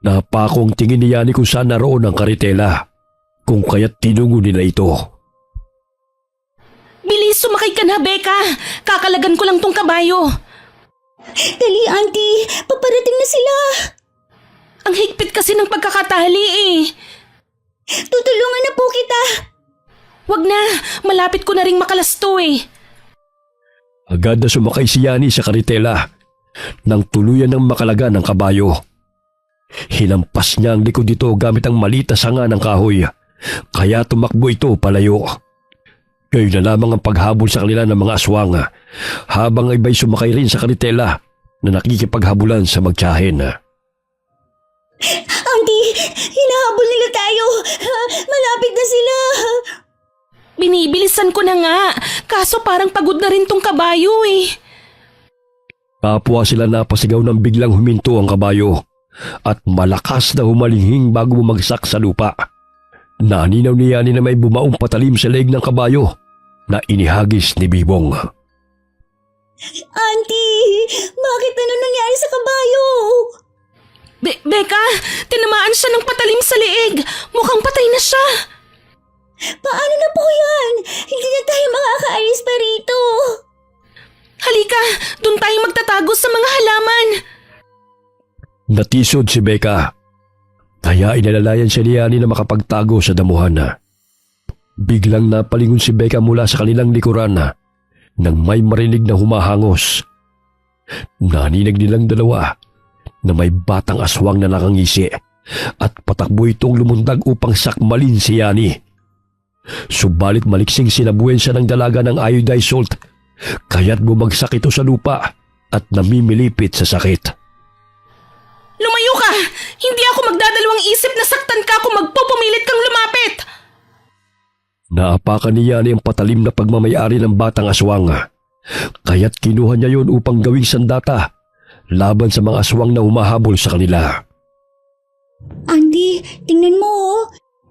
Napakong tingin ni Yani kung saan naroon ang karitela, kung kaya't tinungo nila ito. Bilis, sumakay ka na, Becca! Kakalagan ko lang tong kabayo. Dali, auntie. Paparating na sila. Ang higpit kasi ng pagkakatali eh. Tutulungan na po kita. Wag na, malapit ko na ring makalasto eh. Agad na sumakay si Yani sa karitela nang tuluyan ng makalaga ng kabayo. Hinampas niya ang likod nito gamit ang maliit na sanga ng kahoy, kaya tumakbo ito palayo. Gayon na lamang ang paghabol sa kanila ng mga aswang, habang iba'y sumakay rin sa karitela na nakikipaghabulan sa magtiyahin. Auntie, hinahabol nila tayo. Malapit na sila. Binibilisan ko na nga, kaso parang pagod na rin tong kabayo eh. Kapwa sila napasigaw nang biglang huminto ang kabayo at malakas na humalinghing bago bumagsak sa lupa. Naninaw ni Yani na may bumaong patalim sa leeg ng kabayo na inihagis ni Bibong. Auntie, Bakit ano nangyari sa kabayo? Becca, tinamaan siya ng patalim sa leeg. Mukhang patay na siya. Paano na po yan? Hindi na tayo makakaalis pa rito. Halika, doon tayo magtatago sa mga halaman. Natisod si Becca. Kaya inalalayan siya ni Yani na makapagtago sa damuhan. Biglang napalingon si Becca mula sa kanilang likuran nang may marinig na humahangos. Naninig nilang dalawa na may batang aswang na nakangisi at patakbo itong lumundag upang sakmalin si Yani. Subalit maliksing sinabuhin siya ng dalaga ng iodized salt, kaya't bumagsak ito sa lupa at namimilipit sa sakit. Lumayo ka! Hindi ako magdadalawang isip na saktan ka kung magpupumilit kang lumapit! Naapakan ni Yani ang patalim na pagmamayari ng batang aswang, kaya't kinuha niya yon upang gawing sandata laban sa mga aswang na humahabol sa kanila. Auntie, tingnan mo oh.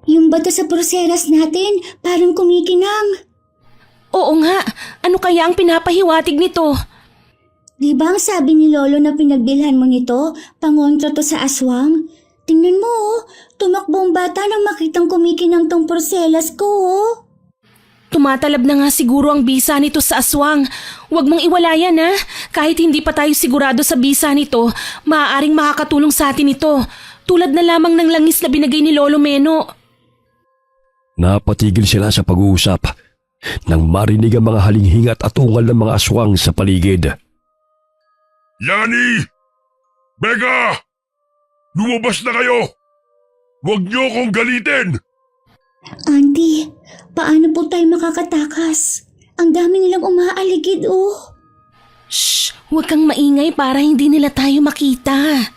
Yung bato sa purseras natin parang kumikinang. Oo nga, ano kaya ang pinapahiwatig nito? Di ba ang sabi ni Lolo na pinagbilhan mo nito, pangontra to sa aswang? Tingnan mo oh, tumakbo ang bata nang makitang kumikinang tong porselas ko oh. Tumatalab na nga siguro ang bisa nito sa aswang. Huwag mong iwalayan ha. Kahit hindi pa tayo sigurado sa bisa nito, maaaring makakatulong sa atin ito. Tulad na lamang ng langis na binigay ni Lolo Meno. Napatigil sila sa pag-uusap nang marinig ang mga halinghingat at ungal ng mga aswang sa paligid. Yani! Becca! Lumabas na kayo! Huwag niyo akong galitin! Auntie, paano po tayo makakatakas? Ang dami nilang umaaligid oh. Shh! Huwag kang maingay para hindi nila tayo makita.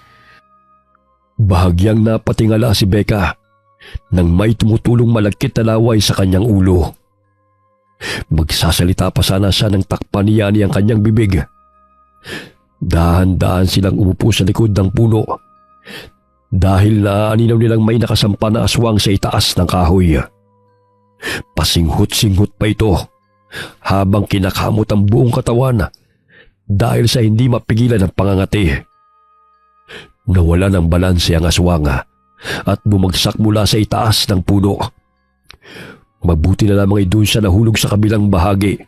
Bahagyang napatingala si Becca nang may tumutulong malagkit na laway sa kanyang ulo. Magsasalita pa sana siya nang takpan ni Yani ang kanyang bibig. Dahan-dahan silang umupo sa likod ng puno dahil naaninaw nilang may nakasampa na aswang sa itaas ng kahoy. Pasinghot-singhot pa ito habang kinakamot ang buong katawan dahil sa hindi mapigilan ng pangangati. Nawala ng balanse ang aswang at bumagsak mula sa itaas ng puno. Mabuti na lamang ay doon siya nahulog sa kabilang bahagi,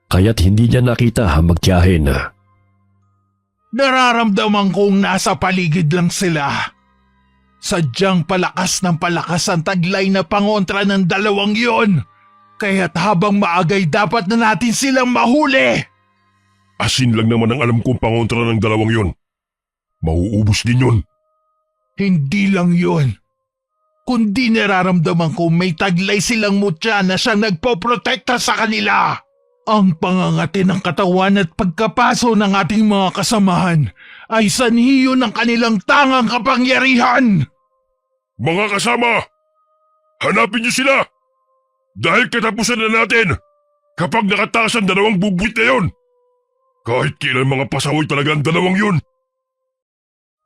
kaya't hindi niya nakita ang magtiyahin. Nararamdaman kong nasa paligid lang sila. Sadyang palakas ng palakas ang taglay na pangontra ng dalawang yon. Kaya't habang maagay dapat na natin silang mahuli. Asin lang naman ang alam kong pangontra ng dalawang yon. Mauubos din yun. Hindi lang yun. Kundi nararamdaman ko may taglay silang mutya na siyang nagpoprotekta sa kanila. Ang pangangati ng katawan at pagkapaso ng ating mga kasamahan ay sanhiyo ng kanilang tangang kapangyarihan. Mga kasama, hanapin niyo sila! Dahil katapusan na natin kapag nakataas ang dalawang bubuit na yun. Kahit kailan mga pasaway talaga ang dalawang yun.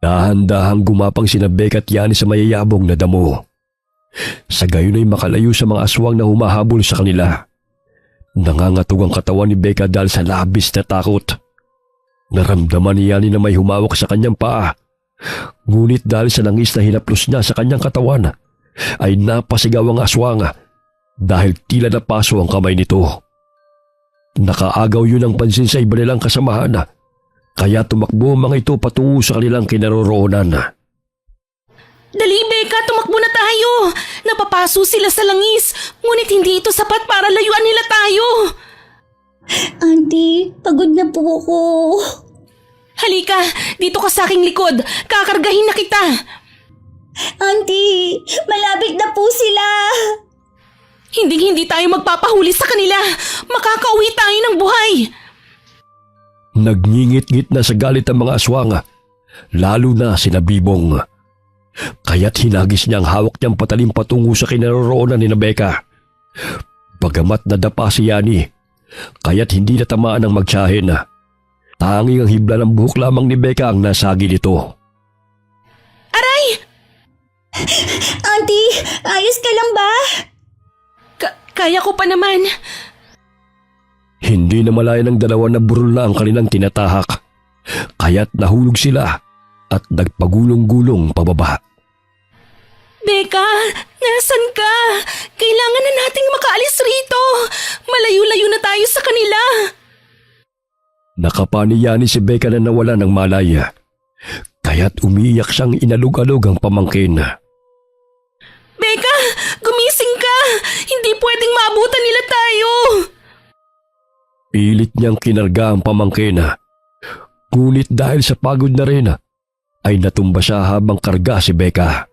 Dahan-dahang gumapang sina Becca at Yani sa mayayabong na damo. Sa gayon ay makalayo sa mga aswang na humahabol sa kanila. Nangangatog ang katawan ni Becca dahil sa labis na takot. Naramdaman ni Yani na may humawak sa kanyang paa. Ngunit dahil sa langis na hinaplos niya sa kanyang katawan, ay napasigaw ang aswang dahil tila napaso ang kamay nito. Nakaagaw yun ang pansin sa iba nilang kasamahan, kaya tumakbo ang mga ito patungo sa kanilang kinaroroonan. Dali, Becca, tumakbo na tayo! Napapaso sila sa langis, ngunit hindi ito sapat para layuan nila tayo! Auntie, pagod na po ako. Halika, dito ka sa aking likod. Kakargahin na kita. Auntie, malapit na po sila. Hindi tayo magpapahuli sa kanila. Makakauwi tayo ng buhay. Nagngingit-ngit na sa galit ang mga aswang, lalo na sina Bibong. Kaya't hinagis niya ang hawak niyang patalim patungo sa kinaroroonan ni Becca. Bagamat nadapa si Yani, kaya't hindi natamaan ang magtiyahin. Tanging ang hibla ng buhok lamang ni Becca ang nasagi nito. Aray! Auntie, ayos ka lang ba? Kaya ko pa naman. Hindi na malaya ng dalawa na burol na ang kanilang tinatahak. Kaya't nahulog sila at nagpagulong-gulong pababa. Beka, nasan ka? Kailangan na nating makaalis rito. Malayo-layo na tayo sa kanila. Nakapaniyani si Becca na nawala ng malaya. Kaya't umiiyak siyang inalog-alog ang pamangkin. Beka, gumising ka! Hindi pwedeng maabutan nila tayo! Pilit niyang kinarga ang pamangkin. Ngunit dahil sa pagod na rin, ay natumba siya habang karga si Becca.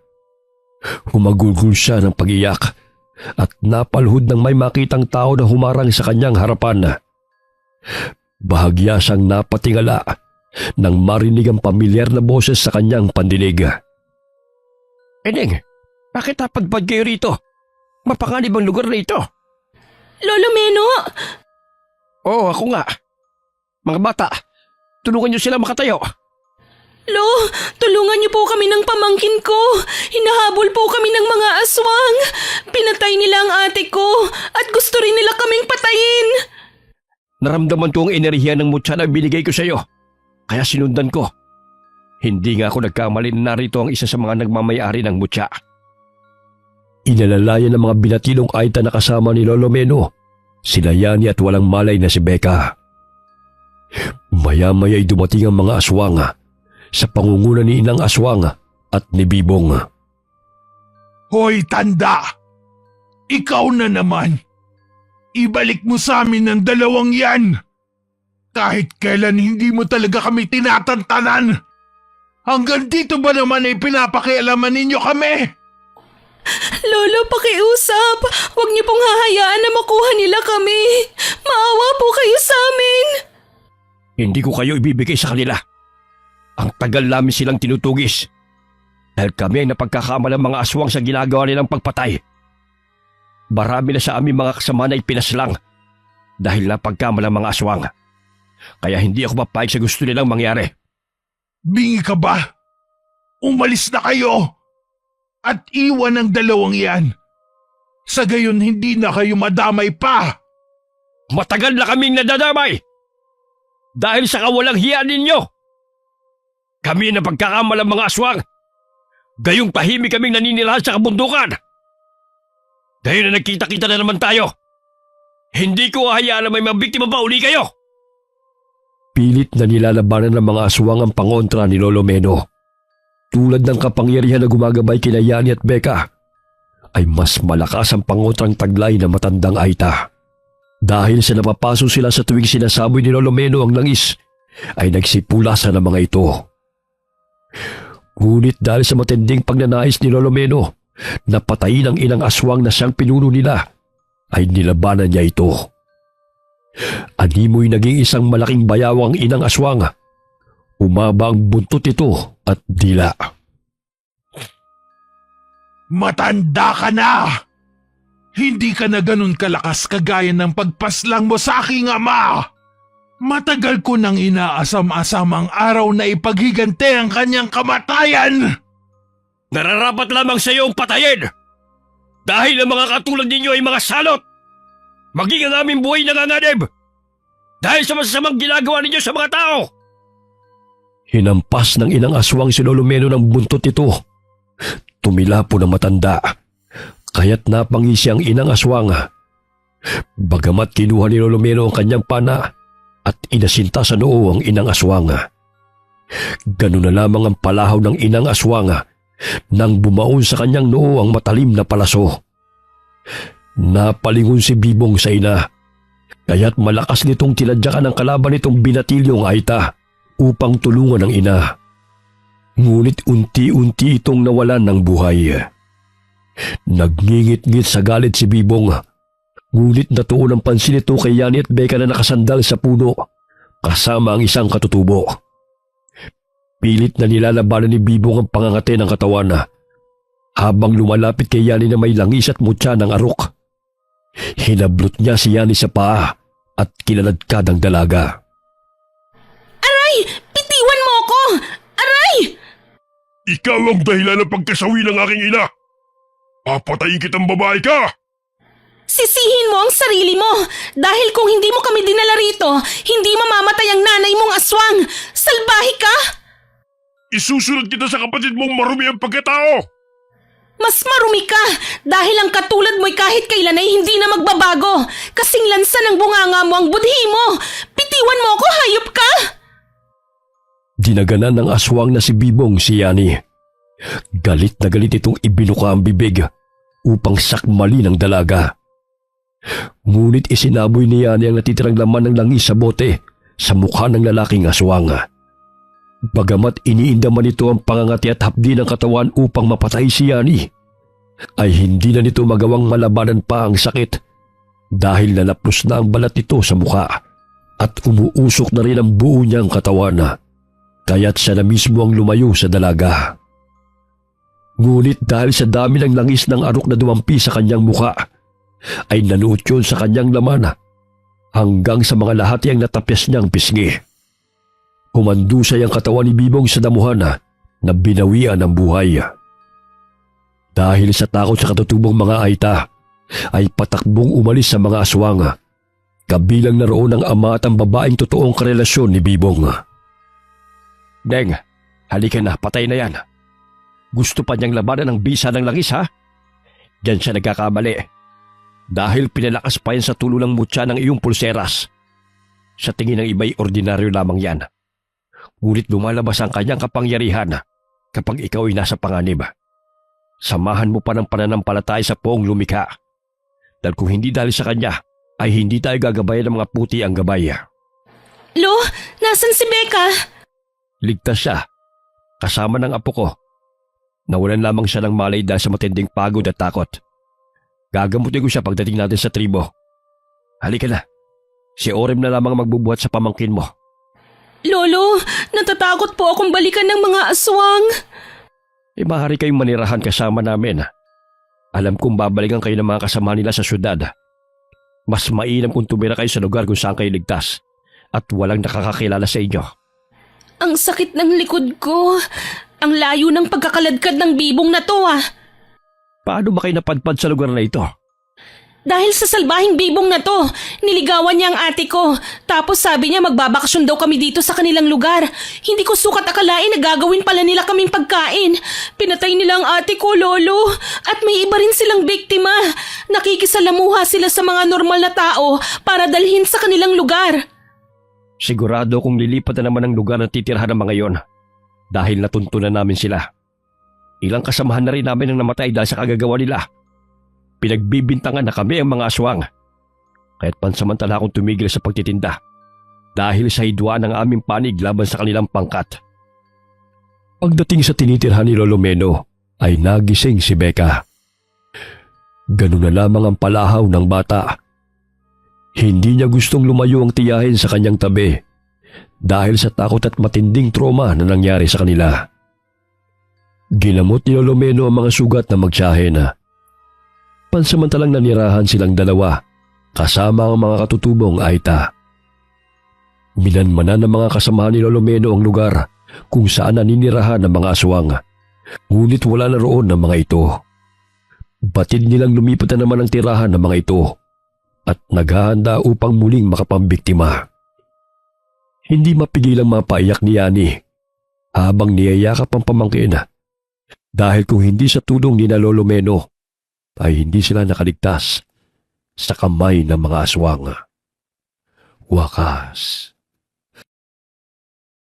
Humagulgul siya ng pag-iyak at napalhod nang may makitang tao na humarang sa kanyang harapan. Bahagya siyang napatingala nang marinig ang pamilyar na boses sa kanyang pandinig. Eneng, bakit napadpad kayo rito? Mapanganib ang lugar na ito. Lolo Meno! Oo, ako nga. Mga bata, tulungan niyo sila makatayo. Lo, tulungan niyo po kami ng pamangkin ko. Hinahabol po kami ng mga aswang. Pinatay nila ang ate ko at gusto rin nila kaming patayin. Naramdaman ko ang enerhiya ng mutya na binigay ko sa iyo. Kaya sinundan ko. Hindi nga ako nagkamali na narito ang isa sa mga nagmamayari ng mutya. Inalalayan ng mga binatilong aita na kasama ni Lolo Meno, sila Yani at walang malay na si Becca. Maya-maya'y dumating ang mga aswang sa pangunguna ni Inang Aswang at ni Bibong. Hoy, tanda! Ikaw na naman! Ibalik mo sa amin ang dalawang yan! Kahit kailan hindi mo talaga kami tinatantanan! Hanggang dito ba naman ay pinapakialaman ninyo kami? Lolo, pakiusap. Huwag niyo pong hahayaan na makuha nila kami. Maawa po kayo sa amin. Hindi ko kayo ibibigay sa kanila. Ang tagal namin silang tinutugis. Dahil kami ay napagkakamalang mga aswang sa ginagawa nilang pagpatay. Marami na sa aming mga kasama na ipinaslang dahil napagkamalang mga aswang. Kaya hindi ako mapayag sa gusto nilang mangyari. Bingi ka ba? Umalis na kayo! At iwan ang dalawang yan. Sa gayon hindi na kayo madamay pa. Matagal na kaming nadadamay! Dahil sa kawalang hiya ninyo! Kami na pagkakamalang mga aswang. Gayong tahimik kaming naninirahan sa kabundukan. Dahil na nagkita-kita na naman tayo. Hindi ko hahayaan na may mga biktima pa uli kayo. Pilit na nilalabanan ng mga aswang ang pangontra ni Lolo Meno. Tulad ng kapangyarihan na gumagabay kina Yani at Becca, ay mas malakas ang pangontrang taglay na matandang aita. Dahil sa napapaso sila sa tuwing sinasaboy ni Lolo Meno ang langis, ay nagsipulasan ng mga ito. Ngunit dahil sa matinding pagnanais ni Lolo Meno na patayin ang Inang Aswang na siyang pinuno nila, ay nilabanan niya ito. Animoy naging isang malaking bayawang Inang Aswang. Umaba ang buntot ito at dila. Matanda ka na! Hindi ka na ganun kalakas kagaya ng pagpaslang mo sa aking ama! Matagal ko nang inaasam-asam ang araw na ipaghigante ang kanyang kamatayan! Nararapat lamang sa iyo ang patayin! Dahil ang mga katulad ninyo ay mga salot! Maging ang aming buhay nanganganib! Dahil sa masasamang ginagawa ninyo sa mga tao! Hinampas ng Inang Aswang si Lolo Meno ng buntot ito. Tumila po ng matanda. Kaya't napangisi ang Inang Aswang. Bagamat kinuha ni Lolo Meno ang kanyang pana at inasinta sa noo ang Inang Aswang. Ganun na lamang ang palahaw ng Inang Aswang nang bumaon sa kanyang noo ang matalim na palaso. Napalingon si Bibong sa ina. Kaya't malakas nitong tinadyakan ang kalaban nitong binatilyong aita upang tulungan ang ina. Ngunit unti-unti itong nawalan ng buhay. Nagngingit-ngit sa galit si Bibong. Ngunit natuon ang pansin ito kay Yani at Becca na nakasandal sa puno kasama ang isang katutubo. Pilit na nilalabanan ni Bibong ang pangangate ng katawan habang lumalapit kay Yani na may langis at mutya ng arok. Hinablot niya si Yani sa paa at kinaladkad ang dalaga. Aray! Bitiwan mo ako! Aray! Ikaw ang dahilan ng pagkasawi ng aking ina! Papatayin kitang babae ka! Sisihin mo ang sarili mo! Dahil kung hindi mo kami dinala rito, hindi mamamatay ang nanay mong aswang! Sa Masalbahe ka! Isusunod kita sa kapatid mong marumi ang pagkatao! Mas marumi ka dahil ang katulad mo'y kahit kailan ay hindi na magbabago. Kasing lansa ng bunganga mo ang budhi mo. Bitiwan mo ako, hayop ka! Dinaganan ng aswang na si Bibong si Yani. Galit na galit itong ibinuka ang bibig upang sakmali ng dalaga. Ngunit isinaboy ni Yani ang natitirang laman ng langis sa bote sa mukha ng lalaking aswang. Bagamat iniindaman nito ang pangangati at hapdi ng katawan upang mapatay si Yani, ay hindi na nito magawang malabanan pa ang sakit dahil nalaplos na ang balat nito sa mukha at umuusok na rin ang buo niyang katawan. Kaya't siya na mismo ang lumayo sa dalaga. Ngunit dahil sa dami ng langis ng arok na dumampi sa kanyang mukha, ay nanuot yun sa kanyang laman hanggang sa mga lahati ang natapyas niyang pisngi. Humandusay ang katawan ni Bibong sa damuhan na binawian ng buhay. Dahil sa takot sa katutubong mga aita, ay patakbong umalis sa mga aswang. Kabilang na roon ang ama at ang babaeng totoong karelasyon ni Bibong. Deng, halika na, patay na yan. Gusto pa niyang labanan ng bisa ng langis, ha? Diyan siya nagkakamali. Dahil pinalakas pa yan sa tulo ng mutya ng iyong pulseras. Sa tingin ng iba'y ordinaryo lamang yan. Ngunit lumalabas ang kanyang kapangyarihan kapag ikaw ay nasa panganib. Samahan mo pa ng pananampalataya sa poong lumikha. Dahil kung hindi dahil sa kanya, ay hindi tayo gagabayan ng mga puti ang gabay. Lo, nasan si Becca? Ligtas siya, kasama ng apo ko. Nawalan lamang siya ng malay dahil sa matinding pagod at takot. Gagamutin ko siya pagdating natin sa tribo. Halika na, si Orem na lamang magbubuhat sa pamangkin mo. Lolo, natatakot po akong balikan ng mga aswang. Maaari kayong manirahan kasama namin. Alam kong babalikan kayo ng mga kasama nila sa syudad. Mas mainam kung tumira kayo sa lugar kung saan kayo ligtas at walang nakakakilala sa inyo. Ang sakit ng likod ko. Ang layo ng pagkakaladkad ng bibong na to Paano ba kayo napadpad sa lugar na ito? Dahil sa salbahing bibong na to, niligawan niya ang ate ko. Tapos sabi niya magbabakasyon daw kami dito sa kanilang lugar. Hindi ko sukat akalain na gagawin pala nila kaming pagkain. Pinatay nila ang ate ko, Lolo. At may iba rin silang biktima. Nakikisalamuha sila sa mga normal na tao para dalhin sa kanilang lugar. Sigurado kung lilipat na naman ang lugar na titirhan ng mga yon. Dahil natuntunan namin sila. Ilang kasamahan na rin namin ang namatay dahil sa kagagawa nila. Pinagbibintangan na kami ang mga aswang. Kaya't pansamantala akong tumigil sa pagtitinda dahil sa hidwaan ng aming panig laban sa kanilang pangkat. Pagdating sa tinitirhan ni Lolo Meno ay nagising si Becca. Ganun na lamang ang palahaw ng bata. Hindi niya gustong lumayo ang tiyahin sa kanyang tabi dahil sa takot at matinding trauma na nangyari sa kanila. Ginamot ni Lolo Meno ang mga sugat na magtiyahin. Pansamantalang nanirahan silang dalawa kasama ang mga katutubong aita. Minanmanan ng mga kasamahan ni Lolo Meno ang lugar kung saan naninirahan ng mga aswang. Ngunit wala na roon ng mga ito. Batid nilang lumipat na naman ang tirahan ng mga ito at naghahanda upang muling makapambiktima. Hindi mapigilang mapaiyak ni Yani habang niyayakap ang pamangkin dahil kung hindi sa tulong ni na Lolo Meno ay hindi sila nakaligtas sa kamay ng mga aswang. Wakas,